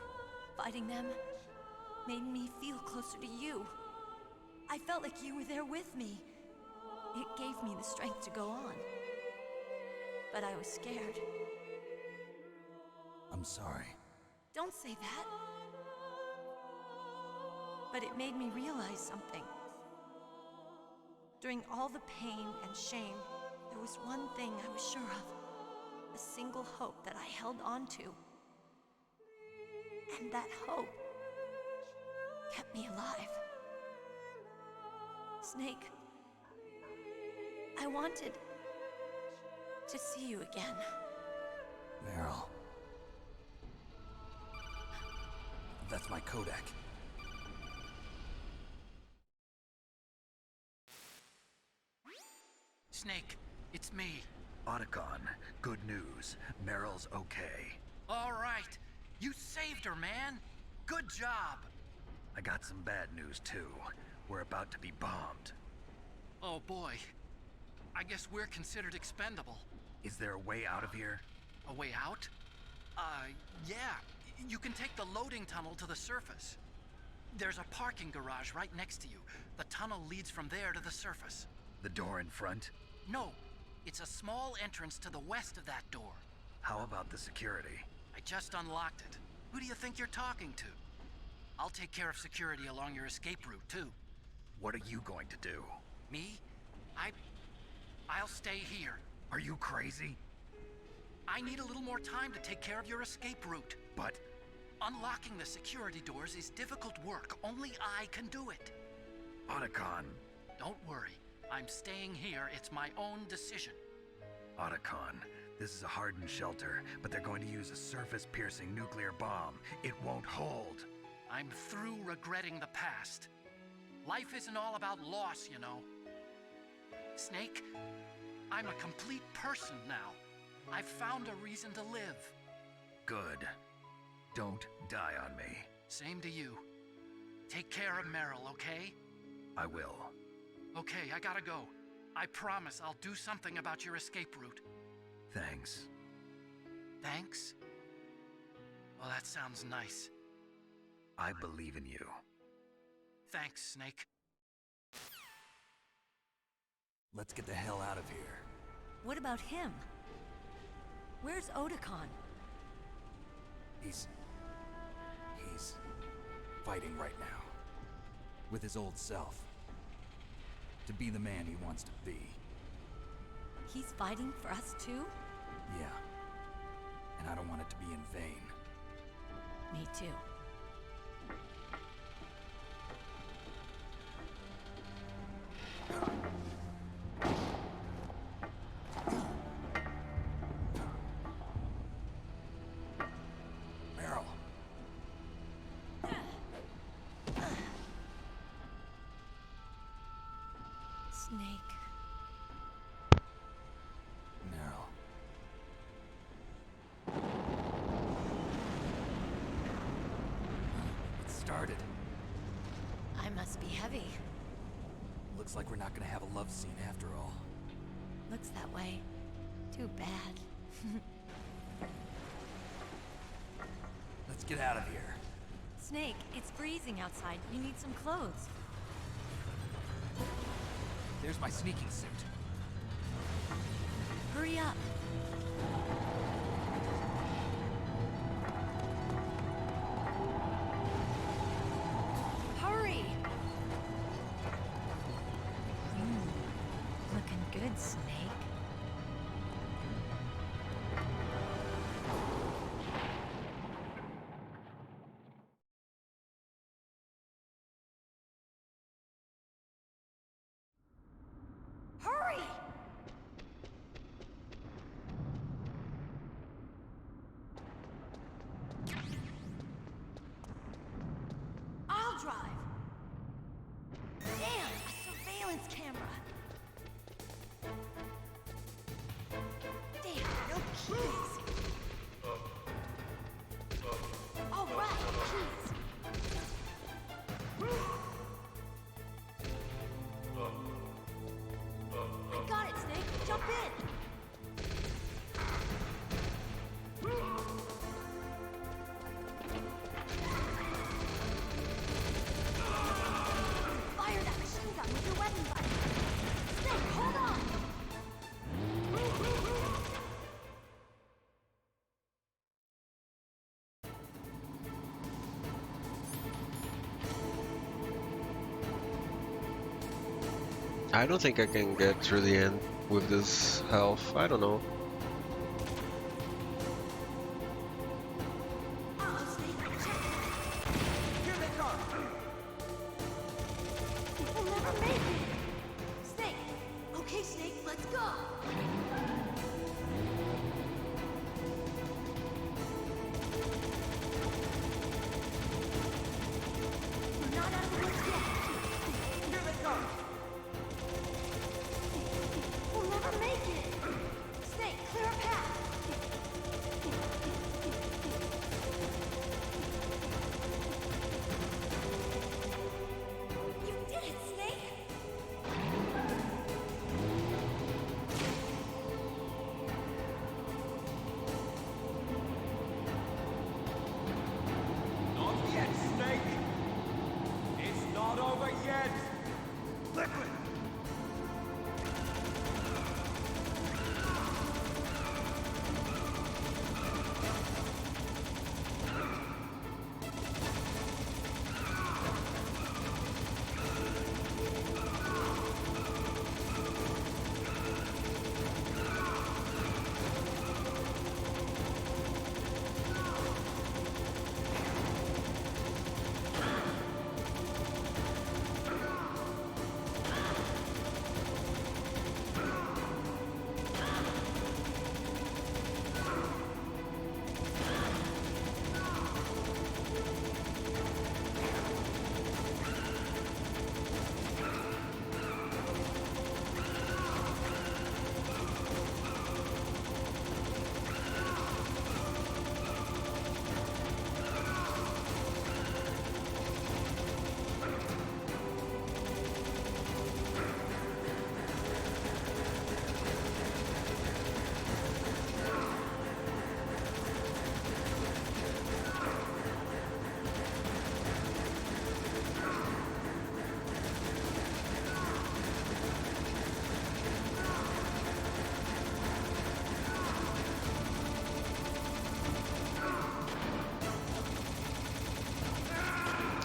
Fighting them made me feel closer to you. I felt like you were there with me. It gave me the strength to go on. But I was scared. I'm sorry. Don't say that. But it made me realize something. During all the pain and shame, there was one thing I was sure of. A single hope that I held on to. And that hope kept me alive. Snake, I wanted to see you again. Meryl. That's my Kodak. Snake, it's me. Otacon, good news. Meryl's okay. All right. You saved her, man. Good job. I got some bad news, too. We're about to be bombed. Oh, boy. I guess we're considered expendable. Is there a way out of here? A way out? Yeah. You can take the loading tunnel to the surface. There's a parking garage right next to you. The tunnel leads from there to the surface. The door in front? No. It's a small entrance to the west of that door. How about the security? I just unlocked it. Who do you think you're talking to? I'll take care of security along your escape route, too. What are you going to do? Me? I'll stay here. Are you crazy? I need a little more time to take care of your escape route. But unlocking the security doors is difficult work. Only I can do it. Otacon. Don't worry. I'm staying here. It's my own decision. Otacon, this is a hardened shelter, but they're going to use a surface-piercing nuclear bomb. It won't hold. I'm through regretting the past. Life isn't all about loss, you know. Snake, I'm a complete person now. I've found a reason to live. Good. Don't die on me. Same to you. Take care of Meryl, okay? I will. Okay, I gotta go. I promise I'll do something about your escape route. Thanks. Thanks? Well, that sounds nice. I believe in you. Thanks, Snake. Let's get the hell out of here. What about him? Where's Otacon? He's fighting right now. With his old self. To be the man he wants to be. He's fighting for us too? Yeah. And I don't want it to be in vain. Me too. Meryl. Snake. Meryl. It started. I must be heavy. Looks like we're not gonna have a love scene after all. Looks that way. Too bad. Let's get out of here. Snake, it's freezing outside. You need some clothes. There's my sneaking suit. Hurry up. Hurry! Looking good, Snake. Hurry! I'll drive. Damn, a surveillance camera. Damn, no keys. All right, keys. I got it, Snake. Jump in. Fire that machine gun with your weapon button. Snake, hold on. I don't think I can get through the end with this health. I don't know. Uh-oh, Snake. Check it. Here they come! We'll never make it. Snake. Okay, Snake, let's go. We're not out of the woods yet. Here they come! We'll never make it. Snake, clear a path. You did it, Snake.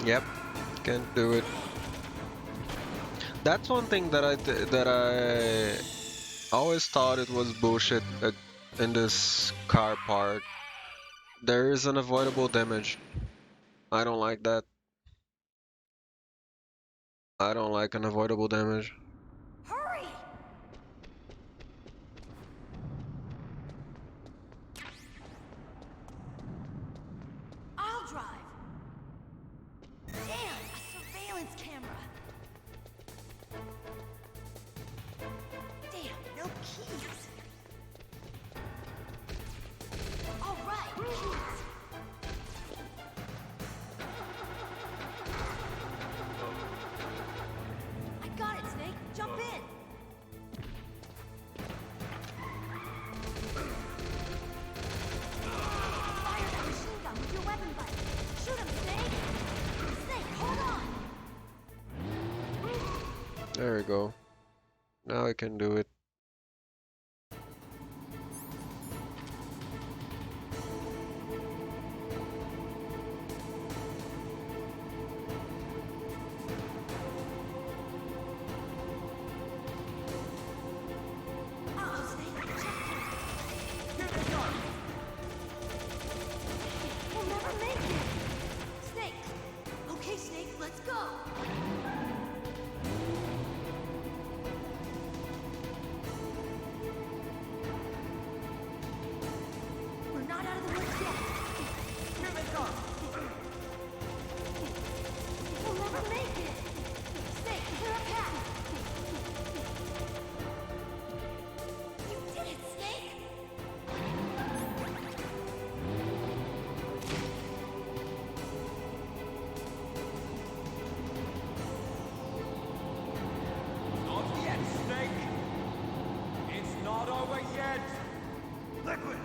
Yep, can't do it. That's one thing that I always thought it was bullshit in this car part. There is unavoidable damage. I don't like that. I don't like unavoidable damage. Hurry! I'll drive. Damn, a surveillance camera. Damn, no keys. All right, keys. I got it, Snake. Jump in. Fire that machine gun with your weapon button. Shoot him, Snake. Snake, hold on. There we go. Now I can do it. Uh-oh, Snake. Checkpoint. We'll never make it. Snake. Okay, Snake, let's go. We're not out of the woods yet. Here they come. We'll never make it. Snake, clear a path. You did it, Snake. Not yet, Snake! It's not over yet! Liquid!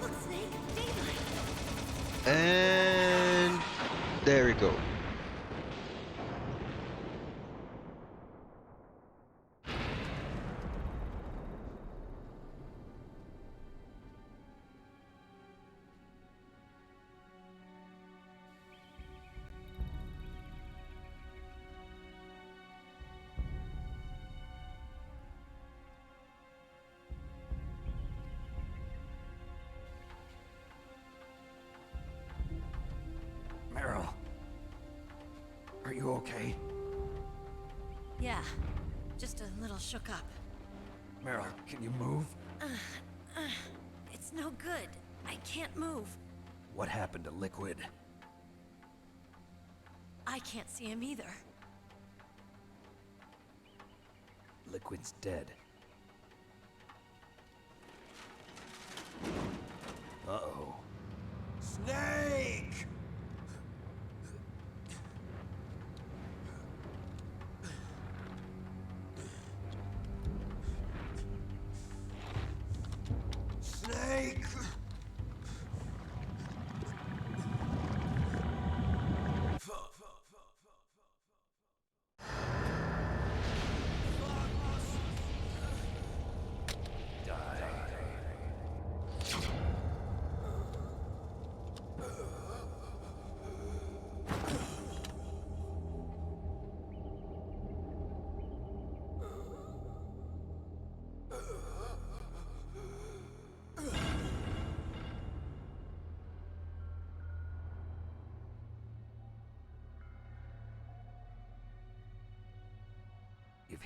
Look, Snake, daylight. And there we go. Meryl. Are you okay? Yeah, just a little shook up. Meryl, can you move? It's no good. I can't move. What happened to Liquid? I can't see him either. Liquid's dead. Uh-oh. Snake! Snake!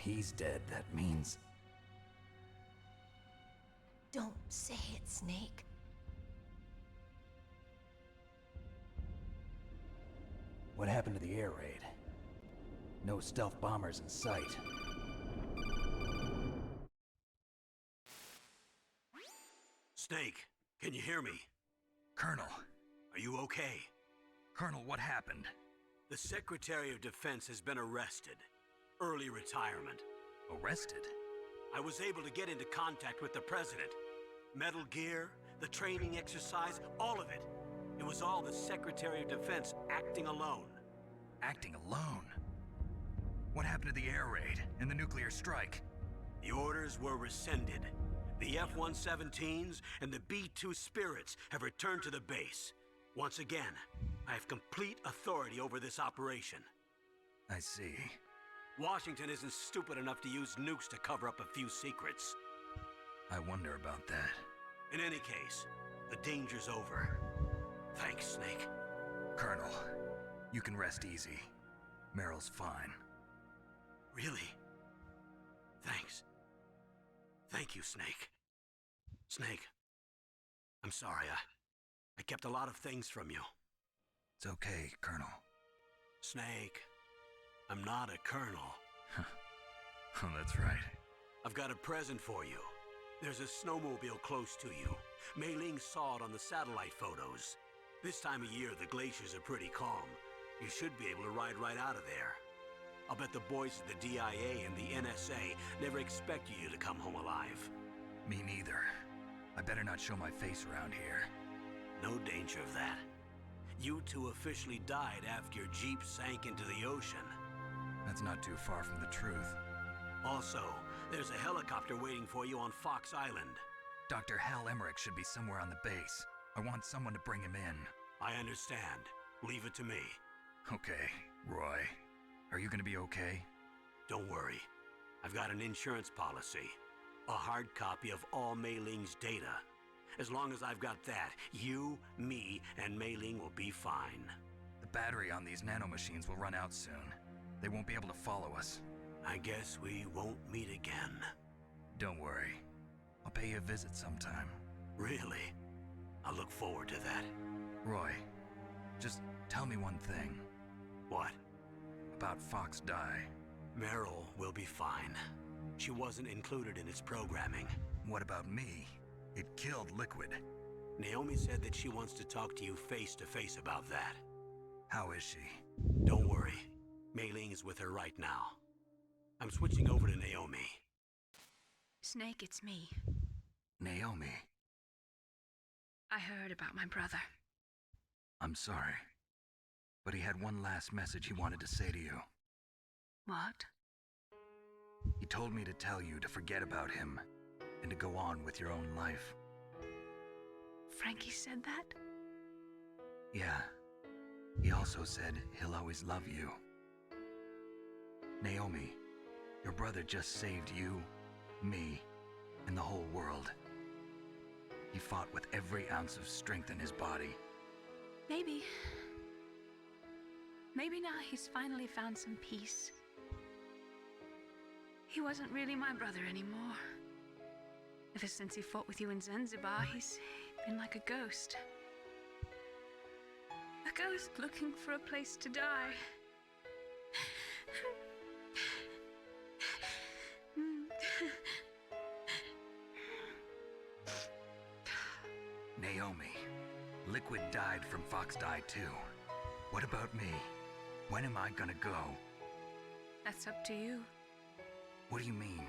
he's dead, that means... Don't say it, Snake. What happened to the air raid? No stealth bombers in sight. Snake, can you hear me? Colonel. Are you okay? Colonel, what happened? The Secretary of Defense has been arrested. Early retirement. Arrested? I was able to get into contact with the President. Metal Gear, the training exercise, all of it. It was all the Secretary of Defense acting alone. Acting alone? What happened to the air raid and the nuclear strike? The orders were rescinded. The F-117s and the B-2 Spirits have returned to the base. Once again, I have complete authority over this operation. I see. Washington isn't stupid enough to use nukes to cover up a few secrets. I wonder about that. In any case, the danger's over. Thanks, Snake. Colonel, you can rest easy. Meryl's fine. Really? Thanks. Thank you, Snake. Snake, I'm sorry. I kept a lot of things from you. It's okay, Colonel. Snake, I'm not a colonel. Oh, that's right. I've got a present for you. There's a snowmobile close to you. Mei Ling saw it on the satellite photos. This time of year, the glaciers are pretty calm. You should be able to ride right out of there. I'll bet the boys at the DIA and the NSA never expected you to come home alive. Me neither. I better not show my face around here. No danger of that. You two officially died after your Jeep sank into the ocean. That's not too far from the truth. Also, there's a helicopter waiting for you on Fox Island. Dr. Hal Emmerich should be somewhere on the base. I want someone to bring him in. I understand. Leave it to me. Okay, Roy. Are you gonna be okay? Don't worry. I've got an insurance policy. A hard copy of all Mei Ling's data. As long as I've got that, you, me, and Mei Ling will be fine. The battery on these nanomachines will run out soon. They won't be able to follow us. I guess we won't meet again. Don't worry. I'll pay you a visit sometime. Really? I look forward to that. Roy, just tell me one thing. What? About Fox Die. Meryl will be fine. She wasn't included in its programming. What about me? It killed Liquid. Naomi said that she wants to talk to you face to face about that. How is she? Don't worry. Mei Ling is with her right now. I'm switching over to Naomi. Snake, it's me. Naomi. I heard about my brother. I'm sorry. But he had one last message he wanted to say to you. What? He told me to tell you to forget about him and to go on with your own life. Frankie said that? Yeah. He also said he'll always love you. Naomi, your brother just saved you, me, and the whole world. He fought with every ounce of strength in his body. Maybe. Maybe now he's finally found some peace. He wasn't really my brother anymore. Ever since he fought with you in Zanzibar, he's been like a ghost. A ghost looking for a place to die. Naomi, Liquid died from Fox Die too. What about me? When am I gonna go? That's up to you. What do you mean?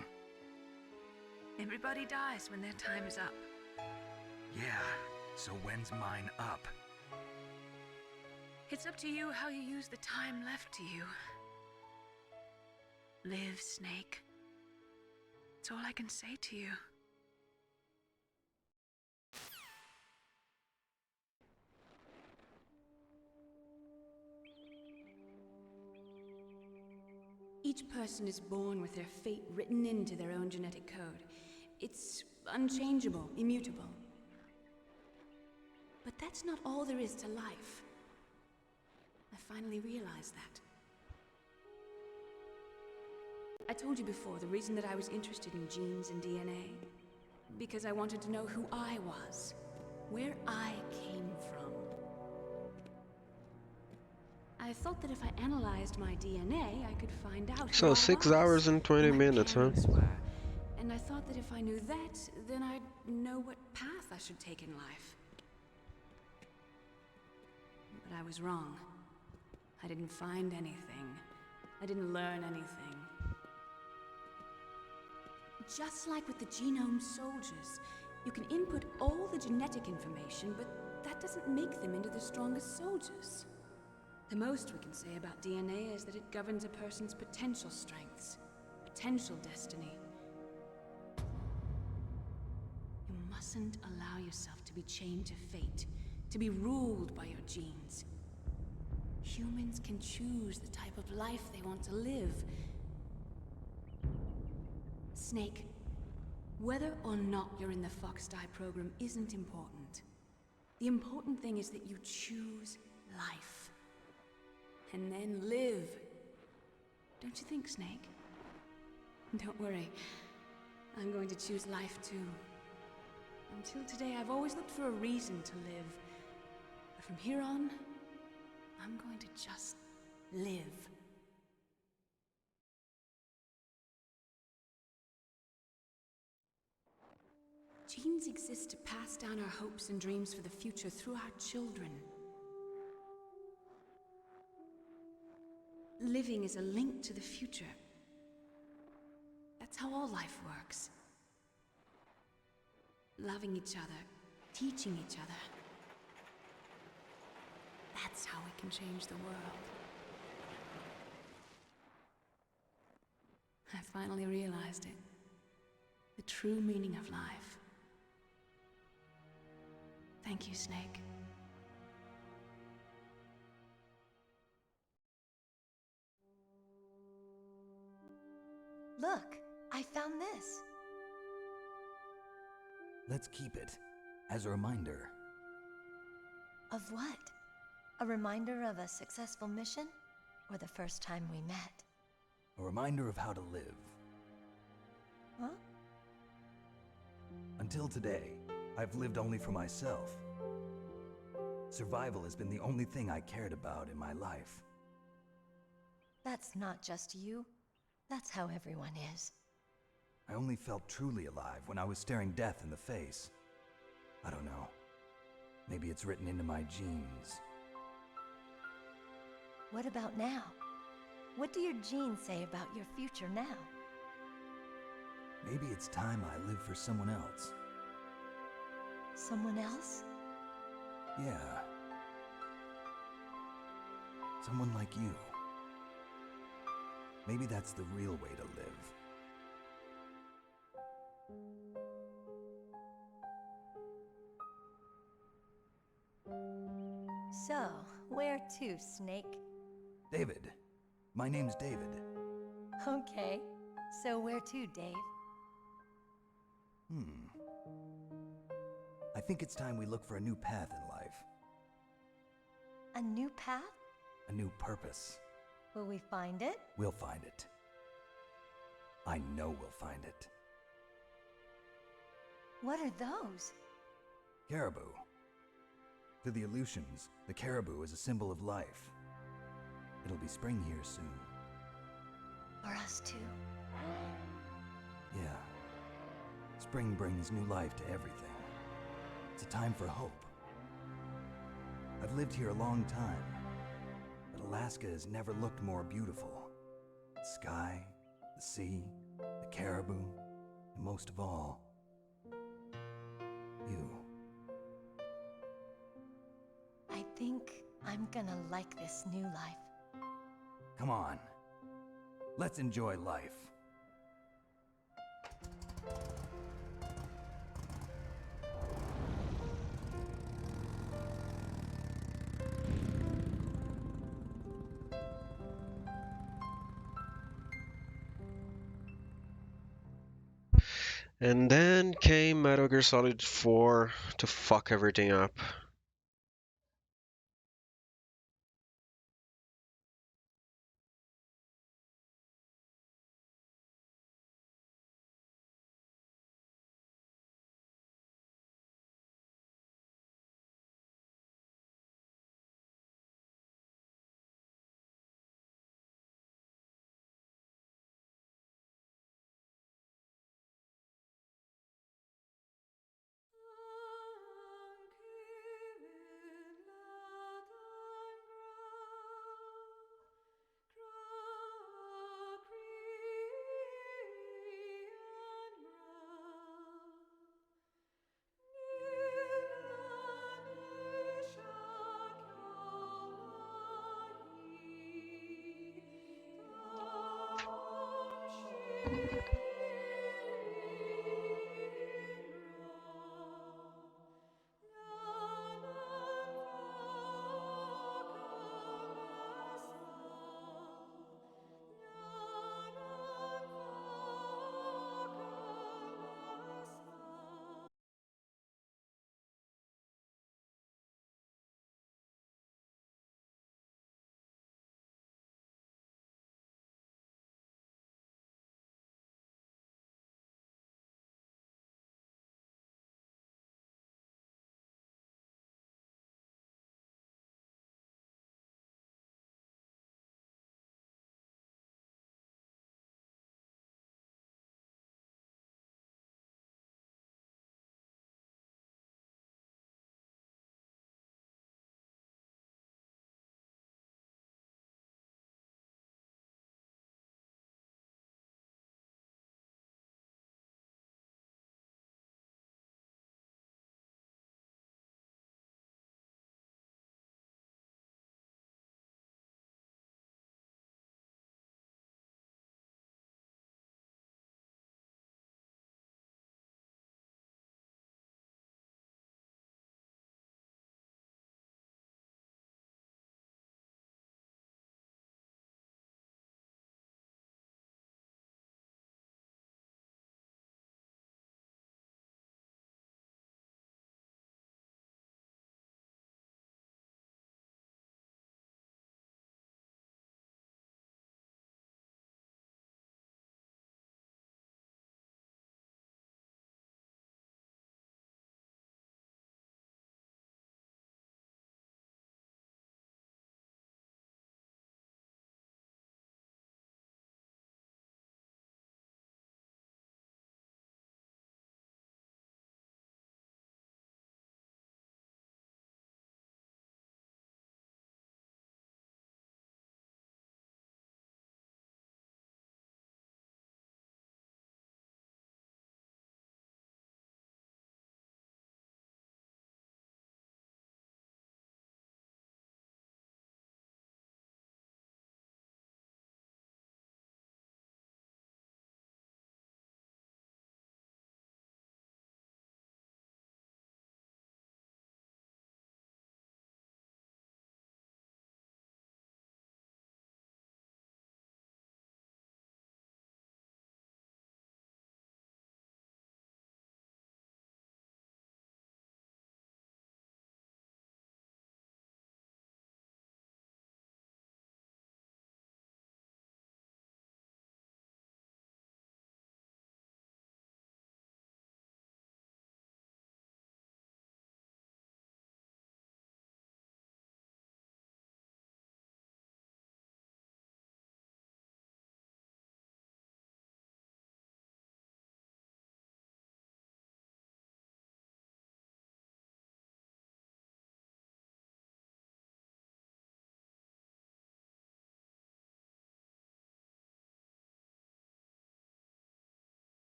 Everybody dies when their time is up. Yeah, so when's mine up? It's up to you how you use the time left to you. Live, Snake. That's all I can say to you. Each person is born with their fate written into their own genetic code. It's unchangeable, immutable. But that's not all there is to life. I finally realized that. I told you before the reason that I was interested in genes and DNA. Because I wanted to know who I was. Where I came from. I thought that if I analyzed my DNA, I could find out who So I 6 was. hours and 20 Who my minutes, huh? parents were. And I thought that if I knew that, then I'd know what path I should take in life. But I was wrong. I didn't find anything. I didn't learn anything. Just like with the genome soldiers, you can input all the genetic information, but that doesn't make them into the strongest soldiers. The most we can say about DNA is that it governs a person's potential strengths, potential destiny. You mustn't allow yourself to be chained to fate, to be ruled by your genes. Humans can choose the type of life they want to live. Snake, whether or not you're in the Fox-Die program isn't important. The important thing is that you choose life. And then live. Don't you think, Snake? Don't worry. I'm going to choose life too. Until today, I've always looked for a reason to live. But from here on, I'm going to just live. Genes exist to pass down our hopes and dreams for the future through our children. Living is a link to the future. That's how all life works. Loving each other, teaching each other. That's how we can change the world. I finally realized it. The true meaning of life. Thank you, Snake. Look, I found this. Let's keep it as a reminder. Of what? A reminder of a successful mission? Or the first time we met? A reminder of how to live. Huh? Until today, I've lived only for myself. Survival has been the only thing I cared about in my life. That's not just you. That's how everyone is. I only felt truly alive when I was staring death in the face. I don't know. Maybe it's written into my genes. What about now? What do your genes say about your future now? Maybe it's time I live for someone else. Someone else? Yeah. Someone like you. Maybe that's the real way to live. So, where to, Snake? David. My name's David. Okay. So where to, Dave? I think it's time we look for a new path in life. A new path? A new purpose. Will we find it? We'll find it. I know we'll find it. What are those? Caribou. To the Aleutians, the caribou is a symbol of life. It'll be spring here soon. For us too. Yeah. Spring brings new life to everything. It's a time for hope. I've lived here a long time, but Alaska has never looked more beautiful. The sky, the sea, the caribou, and most of all, you. I think I'm gonna like this new life. Come on. Let's enjoy life. And then came Metal Gear Solid 4 to fuck everything up.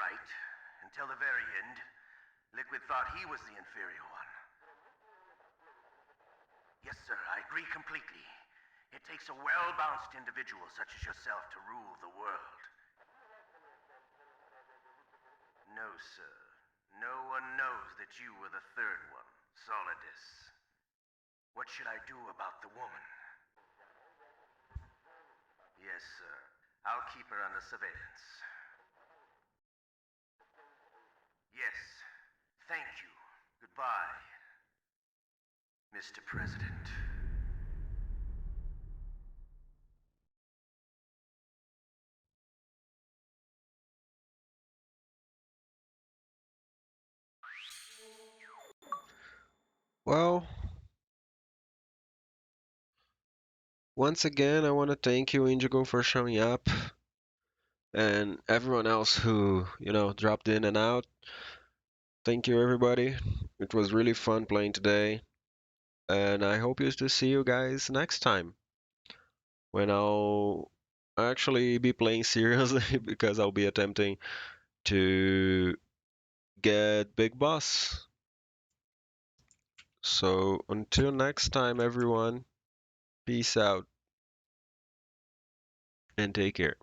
right. Until the very end, Liquid thought he was the inferior one. Yes, sir, I agree completely. It takes a well-balanced individual such as yourself to rule the world. No, sir. No one knows that you were the third one, Solidus. What should I do about the woman? Yes, sir. I'll keep her under surveillance. Yes. Thank you. Goodbye, Mr. President. Well, once again, I want to thank you, Indigo, for showing up, and everyone else who, dropped in and out. Thank you, everybody. It was really fun playing today, and I hope to see you guys next time when I'll actually be playing seriously because I'll be attempting to get Big Boss. So until next time, everyone, peace out and take care.